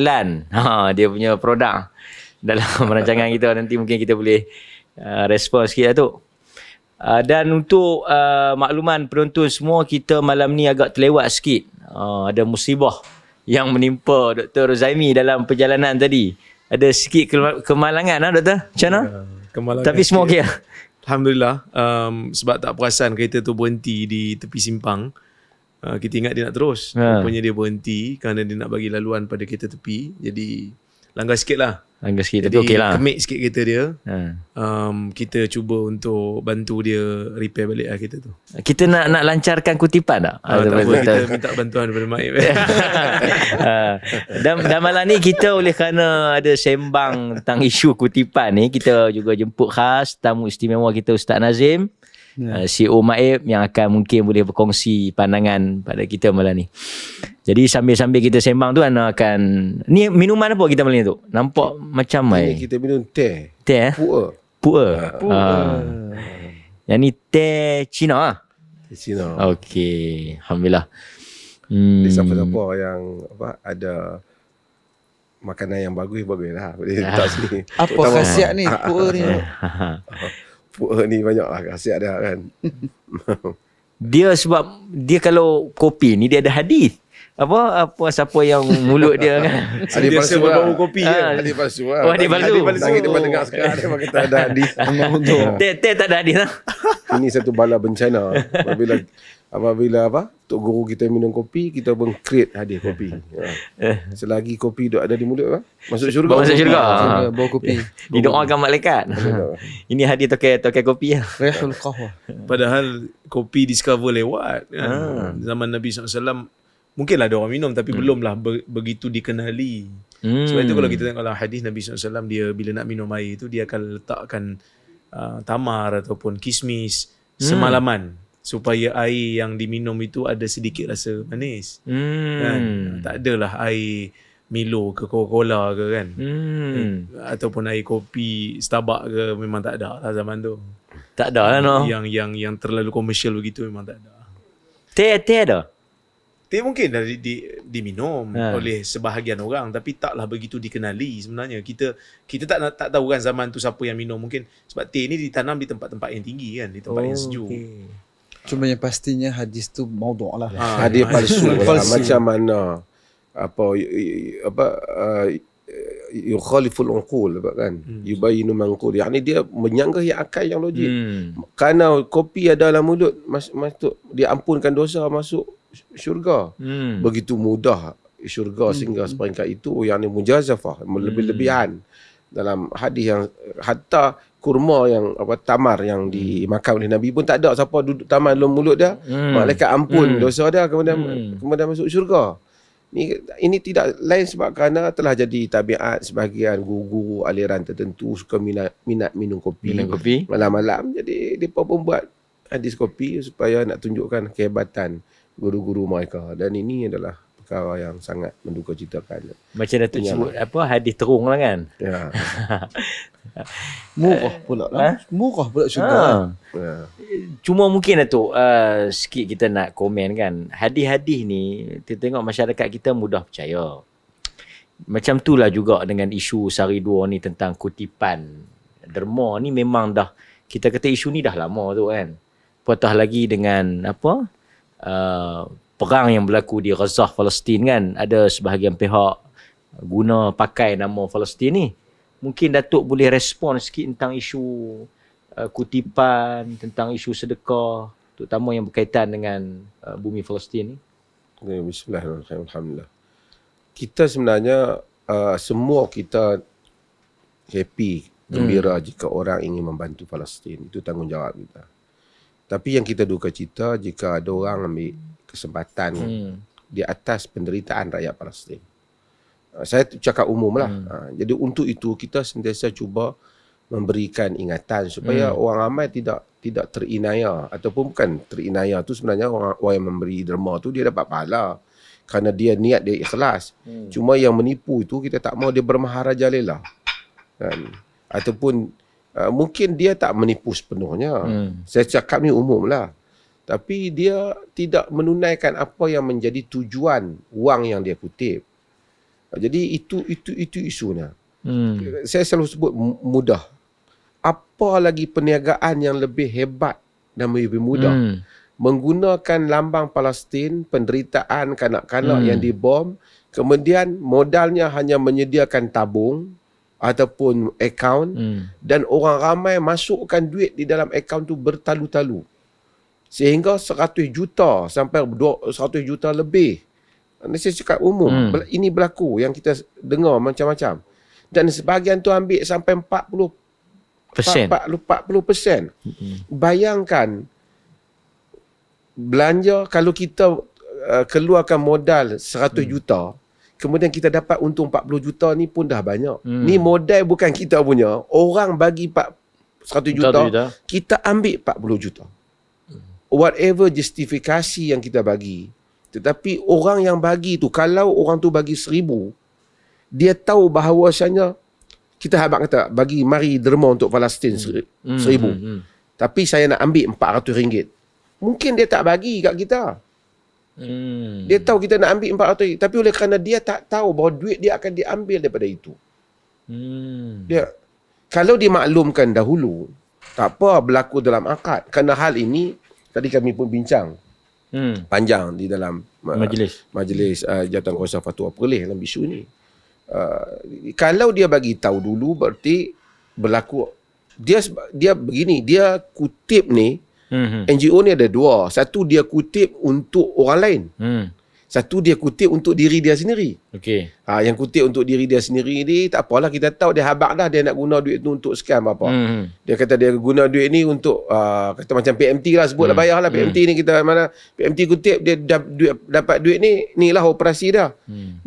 LAN. Dia punya produk dalam rancangan kita. Nanti mungkin kita boleh respon sikit lah tu. Dan untuk makluman penonton semua, kita malam ni agak terlewat sikit. Ada musibah yang menimpa Dr. Zaimi dalam perjalanan tadi. Ada sikit kemalangan Doktor? Macam mana? Tapi semua okey lah. Alhamdulillah. Sebab tak perasan kereta tu berhenti di tepi simpang. Kita ingat dia nak terus. Rupanya dia berhenti kerana dia nak bagi laluan pada kereta tepi. Jadi langgar sikit lah. Langgar sikit, tapi okey lah. Kemik sikit kereta dia. Kita cuba untuk bantu dia repair balik lah kereta tu. Kita nak lancarkan kutipan tak? Tak apa, kita minta bantuan daripada Maib. Dan malam ni kita oleh kerana ada sembang tentang isu kutipan ni, kita juga jemput khas tamu istimewa kita Ustaz Nazim, CEO Maib, yang akan mungkin boleh berkongsi pandangan pada kita malam ni. Jadi sambil-sambil kita sembang tu akan... Ni minuman apa kita malam ni tu? Nampak macam Ini kita minum teh. Teh? Pu'er. Yang ni teh Cina lah? Teh Cina. Okey. Alhamdulillah. Di siapa-siapa yang ada makanan yang bagus lah. Boleh letak sini. Apa khasiat ni pu'er ni? Pu'er ni banyak lah khasiat dia kan. Dia sebab dia kalau kopi ni dia ada hadis. Apa siapa yang mulut dia kan. Hadis palsu bau kopi kan. Hadis palsu lah. Oh, hadis palsu. Kita pernah dengar sekarang dia kata ada hadis. Teh tak ada hadis lah. Ini satu bala bencana. Apabila tok guru kita minum kopi, kita pun create hadis kopi. Selagi kopi duk ada di mulut masuk syurga. Masuk syurga. Bau kopi. Didoakan malaikat. Ini hadis tokai kopi lah. Rihul qahwah. Padahal kopi discover lewat kan. Zaman Nabi SAW mungkinlah ada orang minum, tapi belumlah begitu dikenali. Sebab itu kalau kita tengok dalam hadis Nabi SAW, dia bila nak minum air tu dia akan letakkan tamar ataupun kismis semalaman supaya air yang diminum itu ada sedikit rasa manis. Kan? Tak adalah air Milo ke Coca-Cola ke kan. Ataupun air kopi Starbucks ke, memang tak ada lah zaman tu. Tak ada lah no. Yang terlalu komersial begitu memang tak ada. Teh ada? Teh mungkin dah diminum oleh sebahagian orang, tapi taklah begitu dikenali sebenarnya. Kita tak tahu kan zaman tu siapa yang minum. Mungkin sebab teh ni ditanam di tempat-tempat yang tinggi kan, di tempat yang sejuk. Cuma yang pastinya hadis tu maudhu' lah. Hadis palsu lah. Macam mana yukhaliful unqul kan. Yubayinu manqul. Yani dia menyanggahi akal yang logik. Kerana kopi ada dalam mulut, masuk diampunkan dosa, masuk syurga. Begitu mudah syurga sehingga seperingkat itu, yang ni mujazafah, lebih-lebihan. Dalam hadis yang hatta kurma yang tamar yang dimakan oleh Nabi pun tak ada siapa duduk tamar dalam mulut dia. Malaikat ampun dosa dia, kemudian masuk syurga. Ini tidak lain sebab kerana telah jadi tabiat sebahagian guru-guru aliran tertentu suka minat minum kopi malam-malam. Jadi mereka pun buat hadis kopi supaya nak tunjukkan kehebatan guru-guru mereka, dan ini adalah perkara yang sangat menduka citakan. Macam Datuk sebut hadis terung lah kan. Ya. Murah pula lah. Murah pula syurga. Cuma mungkin Datuk sikit kita nak komen kan. Hadis-hadis ni kita tengok masyarakat kita mudah percaya. Macam itulah juga dengan isu Sari Dua ni tentang kutipan derma ni, memang dah kita kata isu ni dah lama tu kan. Apatah lagi dengan perang yang berlaku di Gaza, Palestin kan. Ada sebahagian pihak guna pakai nama Palestin ni. Mungkin Datuk boleh respon sikit tentang isu kutipan, tentang isu sedekah, terutama yang berkaitan dengan bumi Palestin ni. Bismillahirrahmanirrahim. Alhamdulillah. Kita sebenarnya semua kita happy, gembira jika orang ingin membantu Palestin. Itu tanggungjawab kita. Tapi yang kita duka cita jika ada orang ambil kesempatan di atas penderitaan rakyat Palestin. Saya cakap umum lah. Jadi untuk itu kita sentiasa cuba memberikan ingatan supaya orang ramai tidak terinaya, ataupun bukan terinaya tu sebenarnya orang yang memberi derma tu dia dapat pahala kerana dia niat dia ikhlas. Cuma yang menipu itu kita tak mahu dia bermaharajalela kan, ataupun mungkin dia tak menipu sepenuhnya. Saya cakap ni umum lah. Tapi dia tidak menunaikan apa yang menjadi tujuan wang yang dia kutip. Jadi itu isunya. Saya selalu sebut mudah. Apa lagi perniagaan yang lebih hebat dan lebih mudah? Menggunakan lambang Palestin, penderitaan kanak-kanak yang dibom, kemudian modalnya hanya menyediakan tabung ataupun akaun, dan orang ramai masukkan duit di dalam akaun tu bertalu-talu. Sehingga 100 juta sampai 100 juta lebih. Ini saya cakap umum. Ini berlaku yang kita dengar macam-macam. Dan sebahagian tu ambil sampai 40%. Bayangkan belanja, kalau kita keluarkan modal 100 juta, kemudian kita dapat untung 40 juta ni pun dah banyak. Ni modal bukan kita punya. Orang bagi 100 juta, kita ambil 40 juta. Whatever justifikasi yang kita bagi. Tetapi orang yang bagi tu, kalau orang tu bagi 1,000, dia tahu bahawasanya kita habaq kata, mari derma untuk Palestin 1,000. Tapi saya nak ambil RM400. Mungkin dia tak bagi kat kita. Dia tahu kita nak ambil 400, tapi oleh kerana dia tak tahu bahawa duit dia akan diambil daripada itu. Dia, kalau dimaklumkan dahulu, tak apa berlaku dalam akad. Kerana hal ini, tadi kami pun bincang panjang di dalam majlis Jawatankuasa Fatwa Perlis dalam isu ini. Kalau dia bagi tahu dulu, berarti berlaku. Dia begini, dia kutip ni, NGO ni ada dua. Satu dia kutip untuk orang lain. Satu dia kutip untuk diri dia sendiri. Okey. Yang kutip untuk diri dia sendiri ni, tak apalah, kita tahu dia habaq dah dia nak guna duit tu untuk scam apa. Dia kata dia guna duit ni untuk kata macam PMT lah, sebutlah bayar lah PMT ni, kita mana PMT kutip dia dapat duit ni lah operasi dah.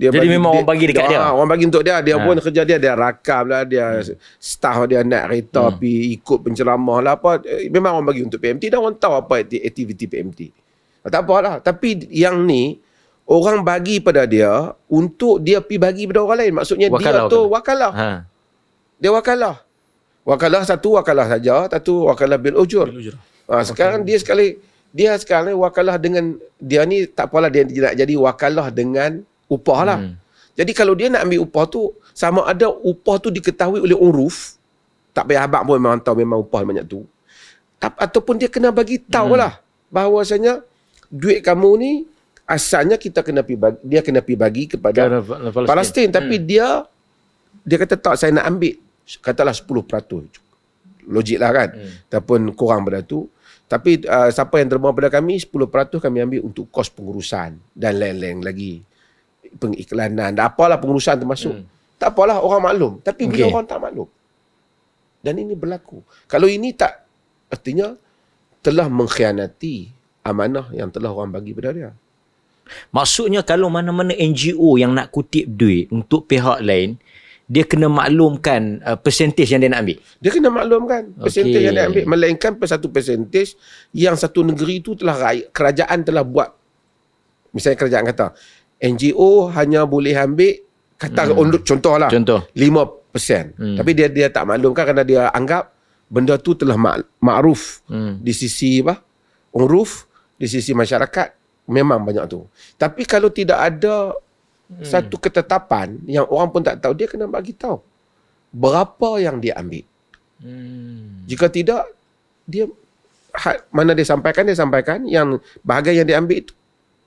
Dia jadi memang orang bagi dekat dia. Orang bagi untuk dia pun kerja dia rakam lah, dia staff dia naik kereta api, ikut penceramah lah apa. Memang orang bagi untuk PMT, dan orang tahu apa aktiviti PMT. Tak apalah, tapi yang ni orang bagi pada dia untuk dia pergi bagi pada orang lain. Maksudnya dia tu wakalah. Dia wakalah. Wakalah, satu wakalah saja, satu wakalah bil ujur. Sekarang dia sekarang wakalah dengan dia ni, tak apalah, dia nak jadi wakalah dengan upah lah. Jadi kalau dia nak ambil upah tu, sama ada upah tu diketahui oleh uruf, tak payah habaq pun memang tahu memang upah banyak tu, ataupun dia kena bagi tahu lah bahawasanya duit kamu ni asalnya kita kena pergi bagi kepada Palestin. Tapi dia kata tak, saya nak ambil katalah 10%. Logik lah kan. Ataupun kurang pada tu. Tapi siapa yang derma pada kami, 10% kami ambil untuk kos pengurusan dan lain-lain lagi. Pengiklanan, apalah pengurusan termasuk. Tak apalah, orang maklum. Tapi bila orang tak maklum. Dan ini berlaku. Kalau ini tak, artinya telah mengkhianati amanah yang telah orang bagi pada dia. Maksudnya kalau mana-mana NGO yang nak kutip duit untuk pihak lain, dia kena maklumkan persentage yang dia nak ambil. Dia kena maklumkan persentage yang dia ambil. Melainkan satu persentage yang satu negeri itu kerajaan telah buat. Misalnya kerajaan kata, NGO hanya boleh ambil, contohlah, 5%. Tapi dia tak maklumkan kerana dia anggap benda tu telah ma'ruf di sisi uruf, di sisi masyarakat. Memang banyak tu. Tapi kalau tidak ada satu ketetapan yang orang pun tak tahu, dia kena bagi tahu berapa yang dia ambil. Jika tidak, dia mana dia sampaikan yang bahagian yang dia ambil itu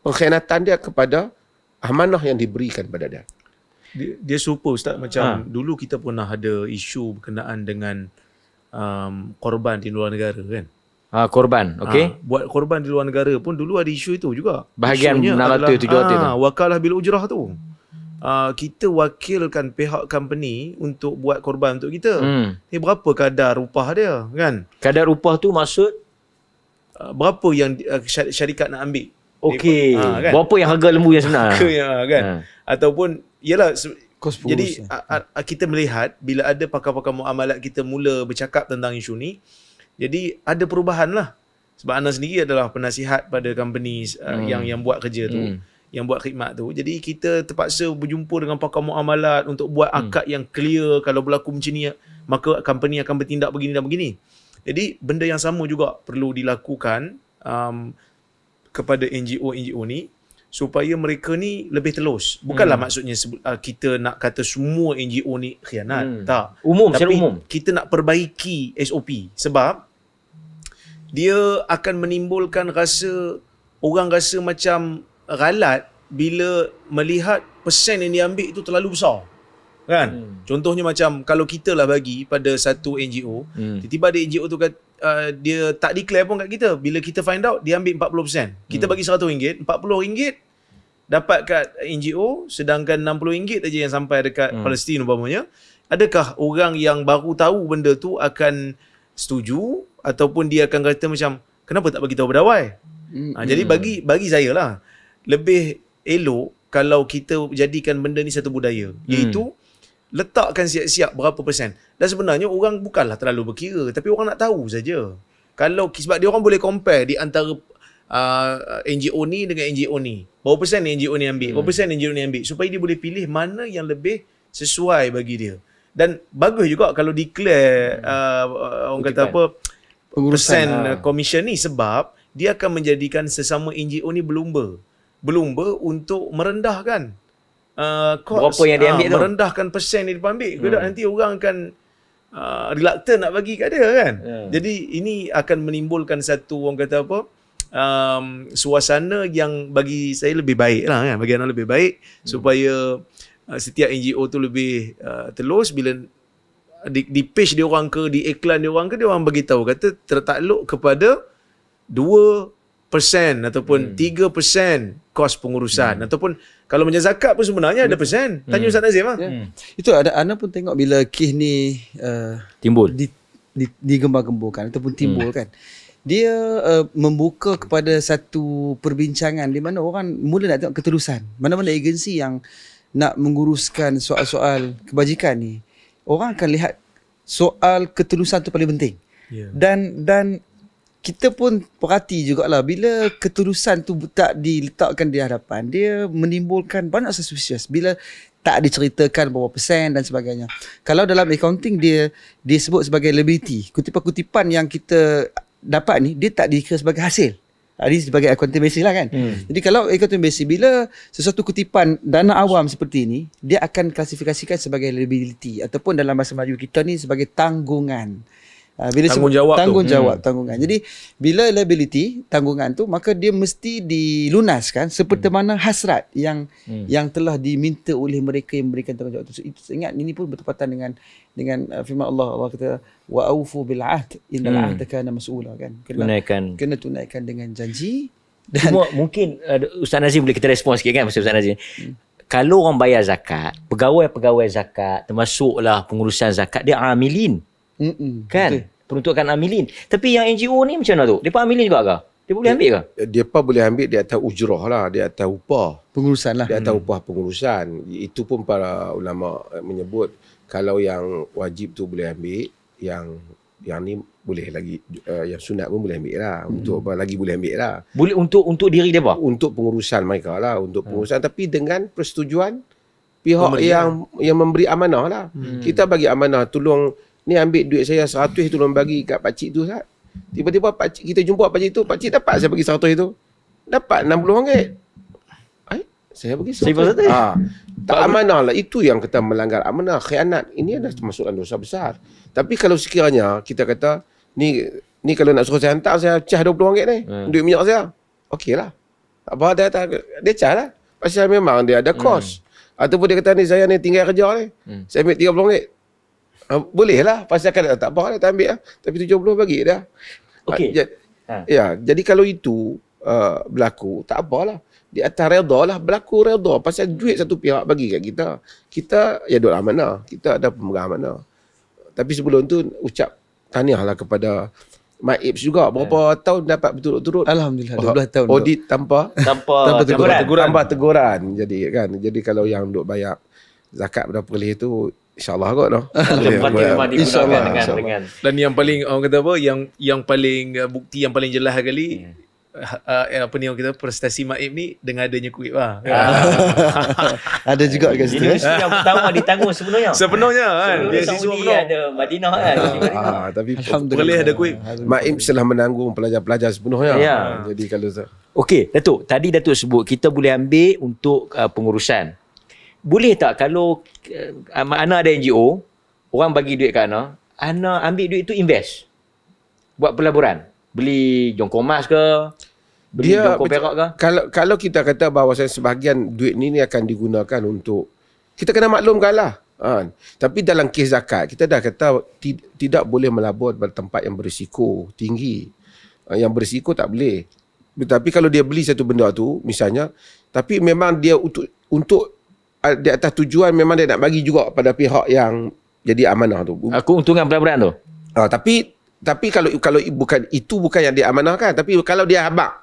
pengkhianatan dia kepada amanah yang diberikan pada dia. Dia serupa Ustaz macam dulu kita pernah ada isu berkenaan dengan korban di luar negara kan. Korban, okey. Buat korban di luar negara pun dulu ada isu itu juga. Bahagian 600 700 tu. Wakalah bil ujrah tu. Kita wakilkan pihak company untuk buat korban untuk kita. Ni berapa kadar upah dia kan? Kadar upah tu maksud berapa yang syarikat nak ambil. Okey. Kan? Berapa yang harga lembu yang sebenar? Kan? Ataupun yalah, jadi kita melihat bila ada pakar-pakar muamalat kita mula bercakap tentang isu ni, jadi ada perubahan lah. Sebab Ana sendiri adalah penasihat pada company yang buat kerja tu, yang buat khidmat tu. Jadi kita terpaksa berjumpa dengan pakar muamalat untuk buat akad yang clear. Kalau berlaku macam ni, maka company akan bertindak begini dan begini. Jadi benda yang sama juga perlu dilakukan kepada NGO ni, supaya mereka ni lebih telus. Bukanlah maksudnya kita nak kata semua NGO ni khianat. Tak. Umum, secara Tapi umum. kita nak perbaiki SOP. Sebab dia akan menimbulkan orang rasa macam ralat bila melihat persen yang diambil itu terlalu besar. Kan? Contohnya macam kalau kita lah bagi pada satu NGO, tiba-tiba ada NGO tu kata, dia tak declare pun kat kita. Bila kita find out, dia ambil 40%. Kita bagi RM100, RM40 dapat kat NGO, sedangkan RM60 saja yang sampai dekat Palestin umpamanya. Adakah orang yang baru tahu benda tu akan setuju ataupun dia akan kata macam kenapa tak bagi tahu pada awal? Jadi bagi saya lah, lebih elok kalau kita jadikan benda ni satu budaya, iaitu letakkan siap-siap berapa persen. Dan sebenarnya orang bukanlah terlalu berkira, tapi orang nak tahu saja. Sebab dia orang boleh compare di antara NGO ni dengan NGO ni. Berapa persen NGO ni ambil, berapa persen NGO ni ambil, supaya dia boleh pilih mana yang lebih sesuai bagi dia. Dan bagus juga kalau declare orang kata apa, persen commission ni, sebab dia akan menjadikan sesama NGO ni berlumba untuk merendahkan cost, berapa yang dia ambil tu, merendahkan persen yang dia ambil. Kalau nanti orang akan reluctant nak bagi kat dia kan. Jadi ini akan menimbulkan satu orang kata apa, suasana yang bagi saya lebih baik lah kan, bagi anak lebih baik, supaya setiap NGO tu lebih telus. Bila di page dia orang ke, di iklan dia orang ke, dia orang bagi tahu kata tertakluk kepada 2% ataupun 3% kos pengurusan, ataupun kalau macam zakat pun sebenarnya ada persen. Tanya Ustaz Nazim lah. Itu ana pun tengok bila kes ni timbul, digembar-gemburkan ataupun timbul kan. Dia membuka kepada satu perbincangan di mana orang mula nak tengok ketulusan. Mana-mana agensi yang nak menguruskan soal-soal kebajikan ni, orang akan lihat soal ketulusan tu paling penting. Dan kita pun perhati jugalah bila ketulusan tu tak diletakkan di hadapan, dia menimbulkan banyak suspicious bila tak diceritakan berapa persen dan sebagainya. Kalau dalam accounting dia sebut sebagai liability, kutipan-kutipan yang kita dapat ni dia tak dikira sebagai hasil. Ini sebagai accounting basis lah kan. Jadi kalau accounting basis, bila sesuatu kutipan dana awam seperti ni, dia akan klasifikasikan sebagai liability, ataupun dalam bahasa Melayu kita ni sebagai tanggungan. Bila tanggungan. Jadi bila liability, tanggungan tu, maka dia mesti dilunaskan seperti mana hasrat yang telah diminta oleh mereka yang memberikan tanggungjawab itu. Ingat ini pun bertepatan dengan firman Allah kata wa aufu bil ahd innal ahda kana mas'ula kan. Kena tunaikan dengan janji. Dan cuma mungkin Ustaz Nazim boleh kita respon sikit kan, Ustaz Nazim. Kalau orang bayar zakat, pegawai-pegawai zakat, termasuklah pengurusan zakat, dia amilin. Kan? Peruntukan amilin. Tapi yang NGO ni macam mana tu? Depa amilin juga ke? Dia boleh ambil ke? Depa boleh ambil di atas ujrah lah, di atas upah pengurusan lah. Di atas upah pengurusan. Itu pun para ulama menyebut kalau yang wajib tu boleh ambil, yang ni boleh lagi, yang sunat pun boleh ambil lah. Untuk apa lagi boleh ambil lah. Boleh untuk diri dia apa? Untuk pengurusan mereka lah, untuk pengurusan, tapi dengan persetujuan pihak yang memberi amanah lah. Kita bagi amanah, tolong ni ambil duit saya 100 tolong bagi kat pakcik tu Ustaz. Tiba-tiba pakcik, kita jumpa pakcik tu, pakcik dapat saya bagi 100 itu. Dapat RM60. Saya bagi 100. Tak amanah lah. Itu yang kita melanggar amanah, khianat. Ini adalah termasuk dosa besar. Tapi kalau sekiranya kita kata ni kalau nak suruh saya hantar, saya cah RM20 ni, duit minyak saya. Okey lah. Tak apa, dia cah lah. Pasal memang dia ada kos. Ataupun dia kata ni saya ni tinggal kerja ni, saya ambil RM30. Boleh lah, pasal kan tak apa lah, tak ambil lah. Tapi 70 bagi dah. Okey. Ya, jadi kalau itu berlaku, tak apalah. Di atas redha lah, berlaku redha. Pasal duit satu pihak bagi kat kita. Kita ya duduk amanah. Kita ada pemegang amanah. Tapi sebelum tu ucap tahniah lah kepada Maibs juga. Berapa tahun dapat berturut-turut. Alhamdulillah, 12 tahun. Audit tanpa teguran. Jadi kalau yang duk bayar zakat berapa kali tu, InsyaAllah kot noh. Memang digunakan dengan dan yang paling orang kata apa, yang paling bukti yang paling jelas kali apa ni orang kita prestasi Maib ni dengan adanya kuib lah. Ada juga kat situ. Universiti yang pertama ditanggung sepenuhnya. Sepenuhnya kan. Seluruh Beasiswa Saudi penuh. ada Madinah kan. Tapi Boleh ada kuib. Maib telah menanggung pelajar-pelajar sepenuhnya. Ya. Jadi kalau Okey, Datuk. Tadi Datuk sebut kita boleh ambil untuk pengurusan. Boleh tak kalau Ana ada NGO, orang bagi duit kat Ana ambil duit tu invest. Buat pelaburan. Beli jongkong emas ke? Beli jongkong perak ke? Kalau kita kata bahawa sebahagian duit ni akan digunakan untuk, kita kena maklumkanlah. Tapi dalam kes zakat, kita dah kata tidak boleh melabur pada tempat yang berisiko tinggi. Yang berisiko tak boleh. Tapi kalau dia beli satu benda tu, misalnya, tapi memang dia untuk di atas tujuan memang dia nak bagi juga pada pihak yang jadi amanah tu. Keuntungan pelaburan tu? Tapi kalau bukan yang dia amanahkan, tapi kalau dia habaq,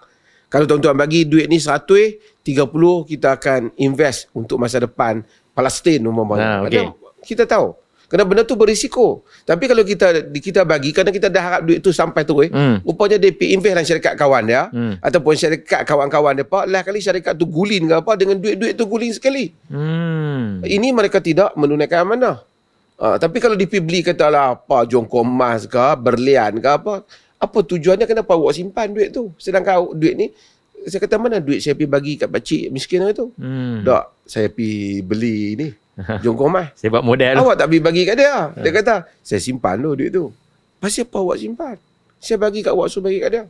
kalau tuan-tuan bagi duit ni 100, 30 kita akan invest untuk masa depan Palestin umpamanya. Okay. Kita tahu. Kerana benda tu berisiko. Tapi kalau kita bagi, kerana kita dah harap duit tu sampai tu, rupanya dia invest dalam syarikat kawan dia, ataupun syarikat kawan-kawan dia, lah kali syarikat tu gulin ke apa, dengan duit-duit tu gulin sekali. Ini mereka tidak menunaikan amanah. Tapi kalau dibeli katalah apa, jongkong emas ke, berlian ke apa tujuannya, kenapa awak simpan duit tu? Sedangkan duit ni, saya kata mana duit saya pergi bagi kat pakcik miskin tu? Tak, saya pergi beli ni, jongkong emas. Saya buat modal. Awak tak pergi bagi kat dia. Dia kata, saya simpan tu duit tu. Pasal apa awak simpan? Saya bagi kat awak, suruh bagi kat dia.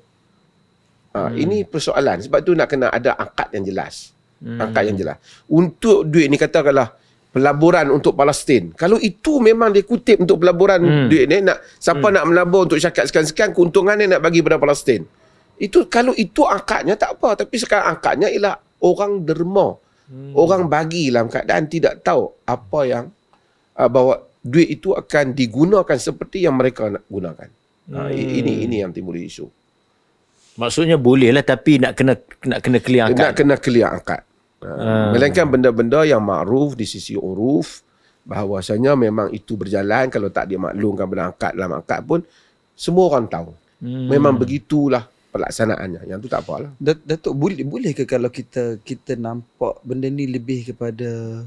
Ini persoalan. Sebab tu nak kena ada akad yang jelas. Akad yang jelas. Untuk duit ni katakanlah pelaburan untuk Palestin. Kalau itu memang dia kutip untuk pelaburan duit ni, siapa nak melabur untuk syarikat sekian-sekian, keuntungannya nak bagi pada Palestin. Kalau itu akadnya tak apa. Tapi sekarang akadnya ialah orang derma. Orang bagi dalam keadaan tidak tahu apa yang bahawa duit itu akan digunakan seperti yang mereka nak gunakan. Ini yang timbul isu. Maksudnya boleh lah, tapi nak kena clear akad. Nak kena clear akad. Melainkan benda-benda yang makruf di sisi uruf, bahawasanya memang itu berjalan. Kalau tak dia maklumkan benda akad dalam akad pun, semua orang tahu. Memang begitulah pelaksanaannya. Yang tu tak apalah. Datuk, boleh ke kalau kita nampak benda ni lebih kepada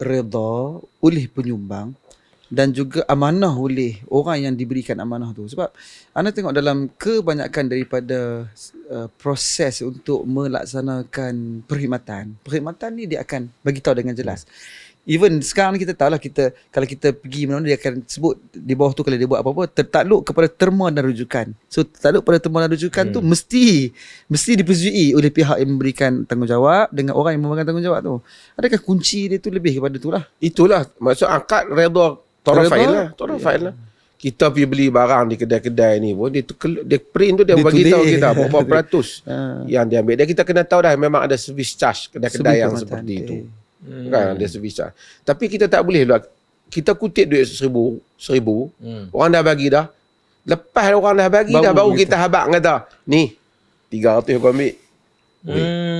redha oleh penyumbang dan juga amanah oleh orang yang diberikan amanah tu? Sebab anda tengok dalam kebanyakan daripada proses untuk melaksanakan perkhidmatan ni dia akan bagi tahu dengan jelas. Even sekarang ni kita tahulah, kalau kita pergi mana-mana dia akan sebut di bawah tu, kalau dia buat apa-apa tertakluk kepada terma dan rujukan. So tertakluk pada terma dan rujukan tu mesti dipersetujui oleh pihak yang memberikan tanggungjawab dengan orang yang memegang tanggungjawab tu. Adakah kunci dia tu lebih kepada tu lah? Itulah maksud akad redha tarafain lah. Kita pergi beli barang di kedai-kedai ni pun dia print tu, dia bagi tahu kita berapa peratus yang dia ambil. Dan kita kena tahu dah memang ada service charge kedai-kedai yang seperti itu. Kan ada service charge. Tapi kita tak boleh lah. Kita kutip duit seribu, orang dah bagi dah. Lepas orang dah bagi baru kita habaq kata, ni 300 kau ambil.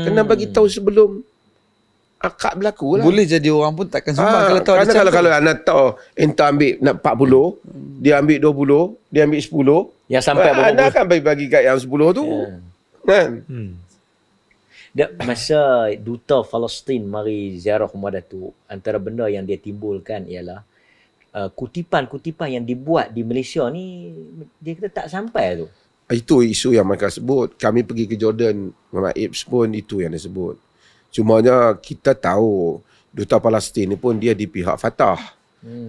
Kena bagi tahu sebelum akad berlaku lah. Boleh jadi orang pun takkan sumbang kalau tahu. Kerana kalau anak tahu entah ambil nak 40, dia ambil 20, dia ambil 10, yang sampai anda akan bagi kat yang 10 tu. Kan? Masa duta Palestin mari ziarah rumah Datuk, antara benda yang dia timbulkan ialah kutipan-kutipan yang dibuat di Malaysia ni, dia kata tak sampai tu. Itu isu yang mereka sebut. Kami pergi ke Jordan, Muhammad Ibs pun itu yang dia sebut. Cumanya kita tahu duta Palestin ni pun dia di pihak Fatah.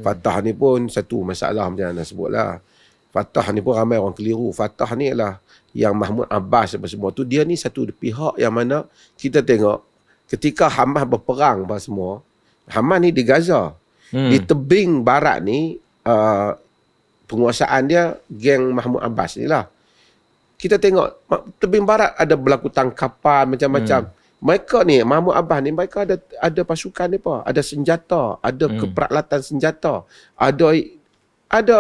Fatah ni pun satu masalah macam mana sebutlah. Fatah ni pun ramai orang keliru. Fatah ni adalah yang Mahmud Abbas apa semua tu, dia ni satu pihak yang mana kita tengok ketika Hamas berperang apa semua, Hamas ni di Gaza. Di tebing barat ni penguasaan dia geng Mahmud Abbas ni lah. Kita tengok tebing barat ada berlaku tangkapan macam-macam. Mereka ni, Mahmud Abbas ni, mereka ada pasukan ni apa? Ada senjata, ada keperalatan senjata, ada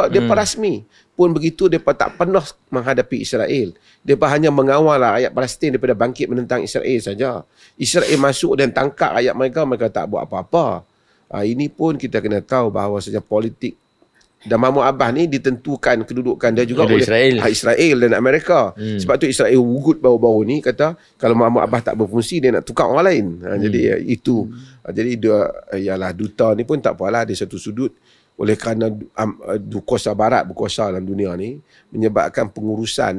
mereka rasmi. Pun begitu, mereka tak pernah menghadapi Israel. Mereka hanya mengawal rakyat Palestin daripada bangkit menentang Israel saja. Israel masuk dan tangkap rakyat mereka tak buat apa-apa. Ini pun kita kena tahu bahawa saja politik Dan Mahmud Abbas ni ditentukan kedudukan dia juga Oleh oleh Israel. Israel dan Amerika. Sebab tu Israel wugut baru-baru ni kata kalau Mahmud Abbas tak berfungsi dia nak tukar orang lain. Jadi itu. Jadi dia ialah duta ni pun tak apalah, dia satu sudut. Oleh kerana kuasa barat berkuasa dalam dunia ni menyebabkan pengurusan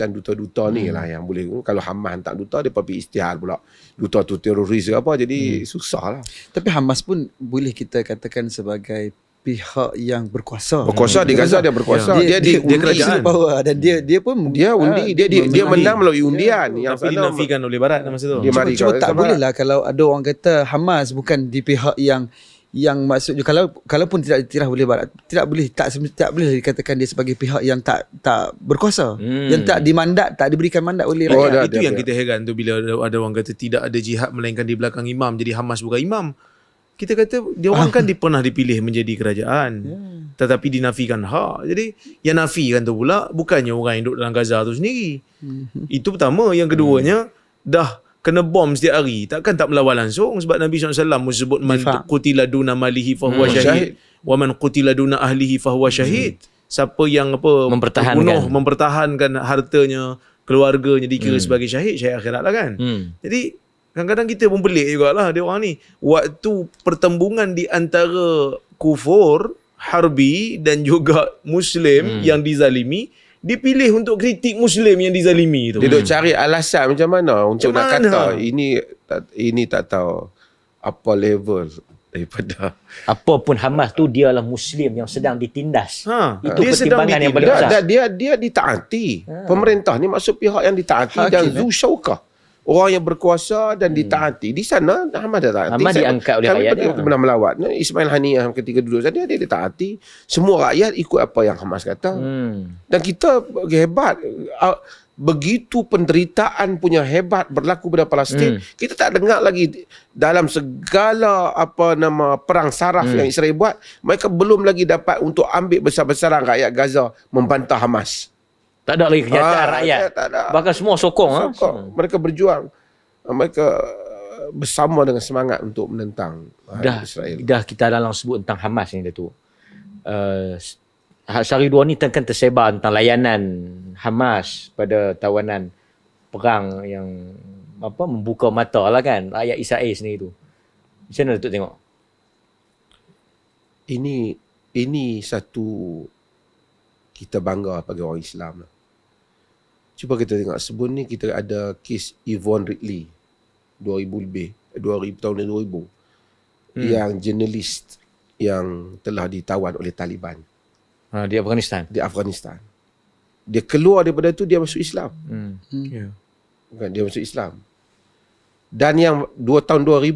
duta-duta ni lah yang boleh. Kalau Hamas hantar duta dia pergi istihad pula. Duta tu teroris ke apa, jadi susah lah. Tapi Hamas pun boleh kita katakan sebagai pihak yang berkuasa. Berkuasa di Gaza, dia berkuasa. Dia Dia kerajaan. power dan dia pun dia undi, dia menang melalui undian. Yang Tapi sana dinafikan oleh Barat masa tu. dia mari Cuma tak sebab- boleh lah kalau ada orang kata Hamas bukan di pihak yang maksudnya kalaupun tidak boleh Barat, tak boleh dikatakan dia sebagai pihak yang tak berkuasa, yang tak dimandat, tak diberikan mandat oleh Oh, rakyat. dah, Itu dia yang kita heran tu bila ada orang kata tidak ada jihad melainkan di belakang imam, jadi Hamas bukan imam. Kita kata dia orang kan pernah dipilih menjadi kerajaan, tetapi dinafikan hak. Jadi yang nafikan tu pula bukannya orang yang duduk dalam Gaza tu sendiri. Itu pertama. Yang keduanya, dah kena bom setiap hari, takkan tak melawan langsung. Sebab Nabi SAW menyebut man qutila duna malihi fahuwa syahid wa man qutila duna ahlihi fahuwa syahid. Siapa yang mempertahankan hartanya, keluarganya, dikira sebagai syahid akhirat lah kan. Jadi kadang-kadang kita pun pelik jugalah dia orang ni. Waktu pertembungan di antara kufur, harbi dan juga Muslim yang dizalimi, dipilih untuk kritik Muslim yang dizalimi tu. Dia duk cari alasan macam mana untuk Macam nak mana? kata ini tak tahu apa level daripada Apapun Hamas tu, dialah Muslim yang sedang ditindas. Itu Dia sedang pertimbangan yang paling ditindas. besar. dia ditaati. Pemerintah ni maksud pihak yang ditaati dan zu syaukah. Orang yang berkuasa dan ditaati. Di sana Hamas dah taati. Hamas diangkat oleh rakyat dia. Kami pernah melawat. Ismail Haniyah ketika duduk sana dia ditaati. Semua rakyat ikut apa yang Hamas kata. Dan kita hebat. Begitu penderitaan punya hebat berlaku pada Palestin. Kita tak dengar lagi dalam segala perang saraf yang Israel buat, mereka belum lagi dapat untuk ambil besar-besaran rakyat Gaza membantah Hamas. Tak ada lagi kenyataan rakyat. Tak ada. Bahkan semua sokong. Mereka berjuang. Mereka bersama dengan semangat untuk menentang Israel. Dah kita dalam sebut tentang Hamas ni Datuk. Sehari dua ni kan tersebar tentang layanan Hamas pada tawanan perang yang membuka mata lah kan rakyat Israel sendiri tu. Macam mana Datuk tengok? Ini satu kita bangga bagi orang Islam lah. Cuba kita tengok sebelum ni kita ada kes Yvonne Ridley 2000 tahun 2000 yang jurnalis yang telah ditawan oleh Taliban Di Afghanistan. di Afghanistan. Dia keluar daripada tu, dia masuk Islam. Yeah. Bukan, dia masuk Islam. Dan yang tahun 2000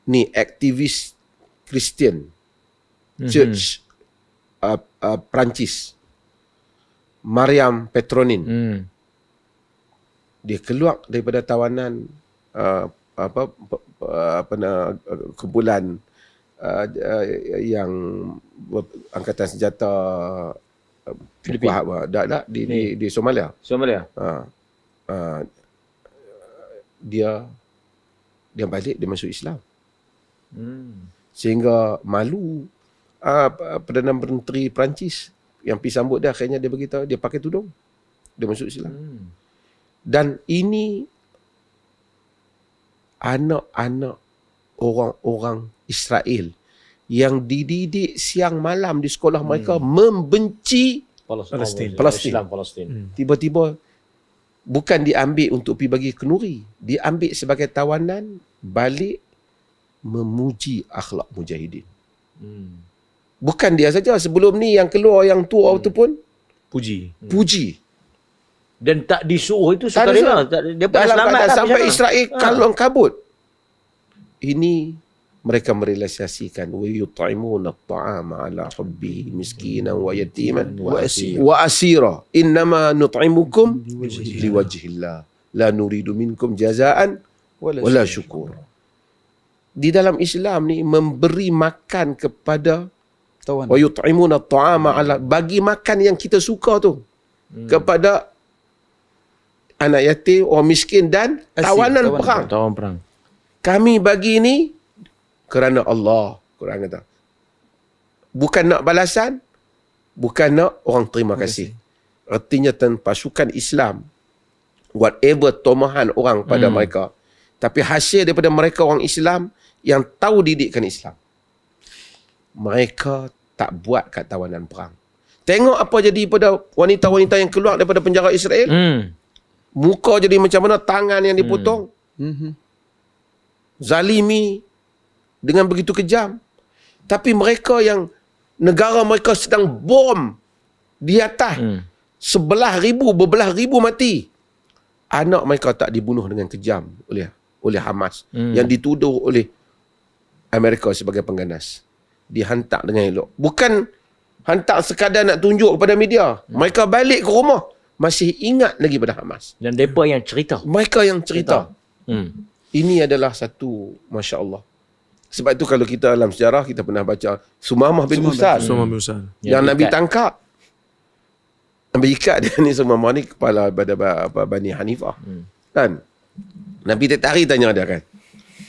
ni aktivis Kristian Church Perancis Mariam Petronin dia keluar daripada tawanan kumpulan yang angkatan senjata Filipin. di Somalia. Somalia. Dia balik, dia masuk Islam. Sehingga malu Perdana Menteri Perancis yang pergi sambut dia, akhirnya dia beritahu dia pakai tudung, dia masuk Islam. Dan ini anak-anak orang-orang Israel yang dididik siang malam di sekolah mereka membenci Palestin. Islam Palestin. tiba-tiba bukan diambil untuk pergi bagi kenuri, diambil sebagai tawanan, balik memuji akhlak mujahidin. Bukan dia saja, sebelum ni yang keluar yang tua tu pun Puji. puji. Dan tak disuruh itu Tak sukarela. ada Dia pun dalam selamat keadaan lah sampai macam mana. Israel kalang kabut. Ini mereka merealisasikan wa yut'imuna at'ama ala hubbihi miskinan wa yatiman wa asira innama nut'imukum liwajhillah la nuridu minkum jazaan wala syukur. Di dalam Islam ni memberi makan kepada wa yut'imuna at'ama ala, bagi makan yang kita suka tu kepada anak yatim, orang miskin dan tawanan perang. Tawan perang. Kami bagi ini kerana Allah. Quran kata, bukan nak balasan, bukan nak orang terima kasih. Artinya pasukan Islam, whatever tomahan orang pada mereka, tapi hasil daripada mereka orang Islam yang tahu didikkan Islam, mereka tak buat kat tawanan perang. Tengok apa jadi pada wanita-wanita yang keluar daripada penjara Israel. Muka jadi macam mana, tangan yang dipotong. Zalimi dengan begitu kejam. Tapi mereka yang negara mereka sedang bom di atas, beberbelah ribu mati. Anak mereka tak dibunuh dengan kejam oleh Hamas yang dituduh oleh Amerika sebagai pengganas. Dihantar dengan elok. Bukan hantar sekadar nak tunjuk kepada media. Mereka balik ke rumah masih ingat lagi pada Hamas. Dan mereka yang cerita. Mereka yang cerita. Ini adalah satu, Masya Allah. Sebab itu kalau kita dalam sejarah, kita pernah baca Sumamah bin Usal. Yang Nabi tangkap. Nabi ikat dia ni, Sumamah ni kepala Bani Hanifah. Kan? Nabi tiap hari tanya dia kan.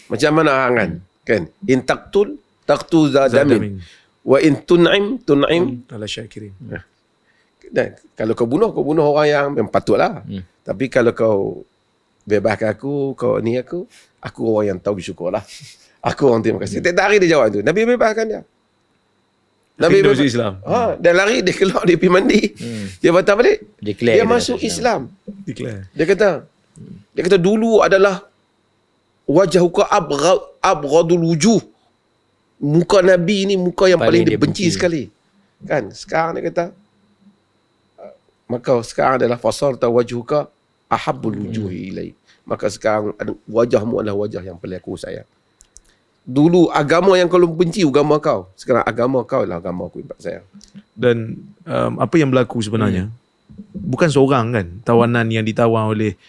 Macam mana hang kan? In taqtul zadamin. Wa in tun'im ala syakirin. Dan kalau kau bunuh orang yang patutlah. Tapi kalau kau bebaskan aku, kau ni aku orang yang tahu bersyukurlah. Aku orang terima kasih. Tiap hari dia jawab tu. Nabi bebaskan dia. Nabi masuk Islam. Dia lari, dia keluar, dia pergi mandi. Dia patah balik. Dia masuk Islam. Declare. Dia kata dulu adalah wajahuka abghadul wujuh. Muka Nabi ni muka yang paling dibenci sekali. Kan? Sekarang dia kata, maka sekarang adalah fasarta wajhuka ahabbul wujuhi ilai. Maka sekarang wajahmu adalah wajah yang paling aku sayang. Dulu agama yang kau benci agama kau. Sekarang agama kau lah agama aku yang sayang. Dan apa yang berlaku sebenarnya, bukan seorang kan tawanan yang ditawan oleh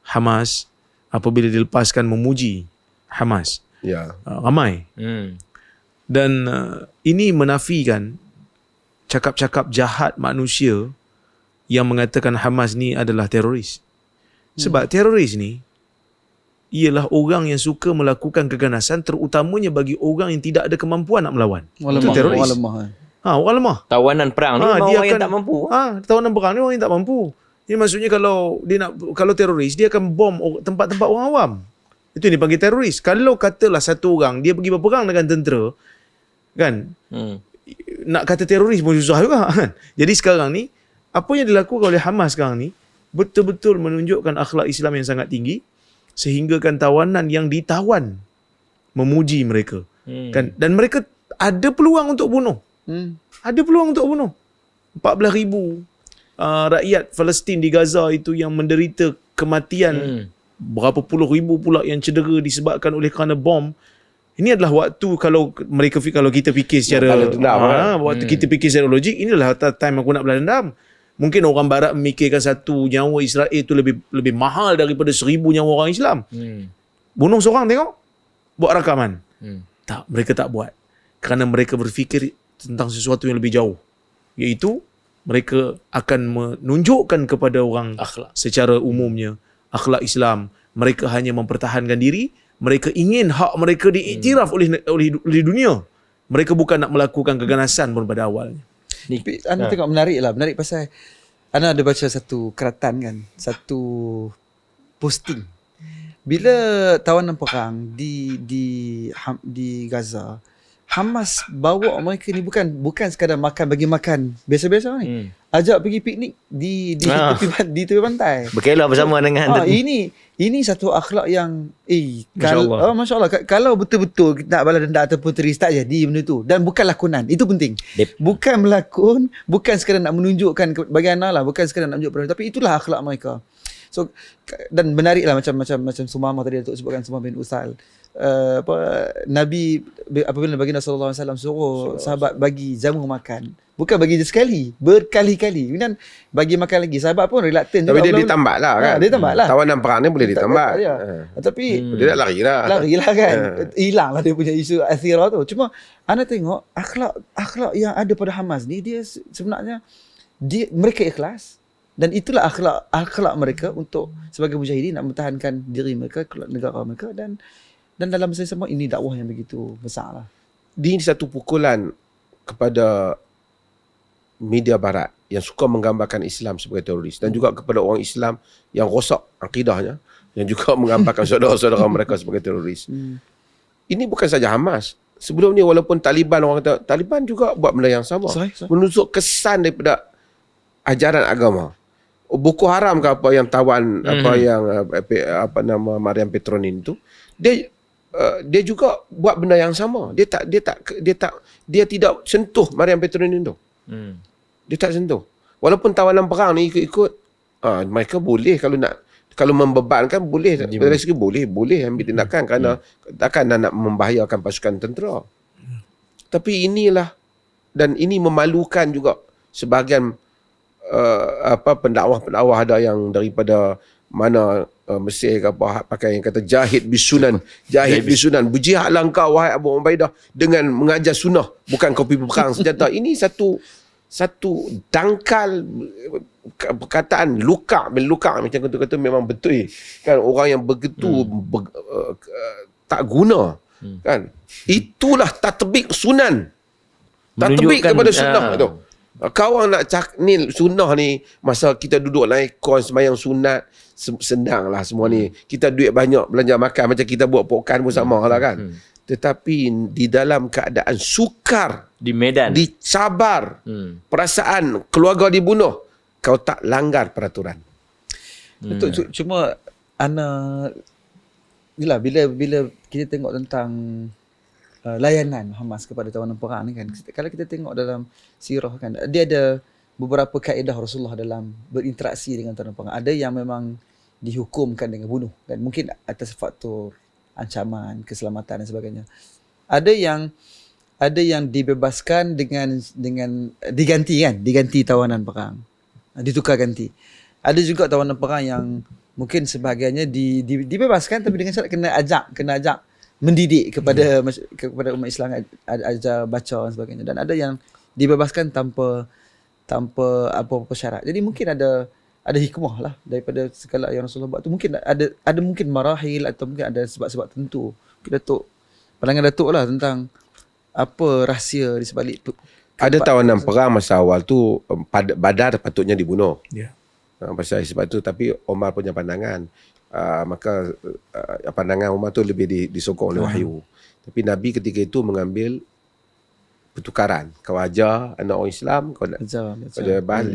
Hamas apabila dilepaskan memuji Hamas. Ya. Ramai. Dan ini menafikan cakap-cakap jahat manusia yang mengatakan Hamas ni adalah teroris. Sebab teroris ni ialah orang yang suka melakukan keganasan, terutamanya bagi orang yang tidak ada kemampuan nak melawan. Itu teroris. Orang lemah. Tawanan perang ni orang yang tak mampu. Tawanan perang ni orang yang tak mampu. Ini maksudnya kalau teroris, dia akan bom tempat-tempat orang awam. Itu yang dipanggil teroris. Kalau katalah satu orang dia pergi berperang dengan tentera, kan? Nak kata teroris pun susah juga kan. Jadi sekarang ni apa yang dilakukan oleh Hamas sekarang ni betul-betul menunjukkan akhlak Islam yang sangat tinggi, sehinggakan tawanan yang ditawan memuji mereka. Kan? Dan mereka ada peluang untuk bunuh. Ada peluang untuk bunuh. 14,000 rakyat Palestin di Gaza itu yang menderita kematian, berapa puluh ribu pula yang cedera disebabkan oleh kerana bom. Ini adalah waktu kalau kita fikir secara waktu kita fikir secara logik, inilah time aku nak balas dendam. Mungkin orang barat memikirkan satu nyawa Israel itu lebih mahal daripada 1,000 nyawa orang Islam. Bunuh seorang tengok, buat rakaman. Tak, mereka tak buat. Kerana mereka berfikir tentang sesuatu yang lebih jauh. Iaitu mereka akan menunjukkan kepada orang secara umumnya akhlak Islam. Mereka hanya mempertahankan diri. Mereka ingin hak mereka diiktiraf oleh dunia. Mereka bukan nak melakukan keganasan pun pada awalnya. Tapi anda tengok menarik pasal anda ada baca satu keratan kan, satu posting. Bila tawanan perang di Gaza, Hamas bawa mereka ni bukan sekadar bagi makan biasa-biasa ni. Ajak pergi piknik di tepi pantai. Berkelah bersama dengan ini satu akhlak yang masya-Allah. Kalau betul-betul nak balas dendam ataupun teris, tak jadi benda tu. Dan bukan lakonan. Itu penting. Bukan melakon, bukan sekadar nak menunjukkan bagaimana lah, bukan sekadar nak menunjuk, tapi itulah akhlak mereka. So, dan menariklah macam Sumamah tadi Datuk sebutkan, Sumamah bin Usal. Nabi apabila baginda sallallahu alaihi wasallam suruh sahabat bagi jamu makan, bukan bagi je sekali, berkali-kali, kemudian bagi makan lagi. Sahabat pun reluctant juga. Tapi dia ditambah lah kan. Dia tambah lah. Tawanan perang ni boleh ditambah. Tapi dia nak larilah kan. Hilanglah dia punya isu athirah tu. Cuma anda tengok akhlak yang ada pada Hamas ni, dia sebenarnya mereka ikhlas. Dan itulah akhlak mereka untuk sebagai mujahidin nak mempertahankan diri mereka, negara mereka, dan dalam masa sama ini dakwah yang begitu besar lah. Ini satu pukulan kepada media barat yang suka menggambarkan Islam sebagai teroris dan juga kepada orang Islam yang rosak akidahnya yang juga menggambarkan saudara-saudara mereka sebagai teroris. Ini bukan saja Hamas. Sebelum ni walaupun Taliban, orang kata Taliban juga buat benda yang sama. Sahih. Menunjuk kesan daripada ajaran agama. Boko Haram ke apa yang tawan apa yang Mariam Petronin tu, dia juga buat benda yang sama. Dia tidak sentuh Mariam Petronin tu. Dia tak sentuh. Walaupun tawanan perang ni ikut-ikut, mereka boleh kalau membebankan boleh, dari segi boleh ambil tindakan kerana takkan nak membahayakan pasukan tentera. Tapi inilah, dan ini memalukan juga sebahagian pendakwah-pendakwah ada yang daripada mana Mesir ke apa pakai yang kata jahid bisunan, berjihadlah engkau wahai Abu Ubaidah dengan mengajar sunnah, bukan kau pergi berperang senjata. Ini satu dangkal perkataan luka macam kata memang betul kan, orang yang begitu tak guna kan. Itulah tatbik sunan, tatbik kepada sunnah tu. Kau orang nak ni sunnah ni, masa kita duduk naik kon sembahyang sunat senang lah semua ni, kita duit banyak belanja makan, macam kita buat pokan pun sama lah kan. Tetapi di dalam keadaan sukar di medan, dicabar, perasaan keluarga dibunuh, kau tak langgar peraturan. Betul. Cuma ana bila kita tengok tentang layanan Hamas kepada tawanan perang ni kan, kalau kita tengok dalam sirah kan, dia ada beberapa kaedah Rasulullah dalam berinteraksi dengan tawanan perang. Ada yang memang dihukumkan dengan bunuh kan, mungkin atas faktor ancaman, keselamatan dan sebagainya. Ada yang dibebaskan dengan diganti tawanan perang, ditukar ganti. Ada juga tawanan perang yang mungkin sebahagiannya dibebaskan tapi dengan syarat kena ajak mendidik kepada umat Islam, ajar baca dan sebagainya. Dan ada yang dibebaskan tanpa apa-apa syarat. Jadi mungkin ada hikmah lah daripada segala yang Rasulullah buat tu. Mungkin ada mungkin marahil atau mungkin ada sebab-sebab tentu. Pandangan Datuk lah tentang apa rahsia di sebalik ada tawanan perang masa awal tu, Badar patutnya dibunuh. Pasal sebab tu, tapi Omar punya pandangan, maka pandangan Umar tu lebih disokong oleh wahyu. Tapi Nabi ketika itu mengambil pertukaran. Kau ajar anak orang Islam, kau bebas.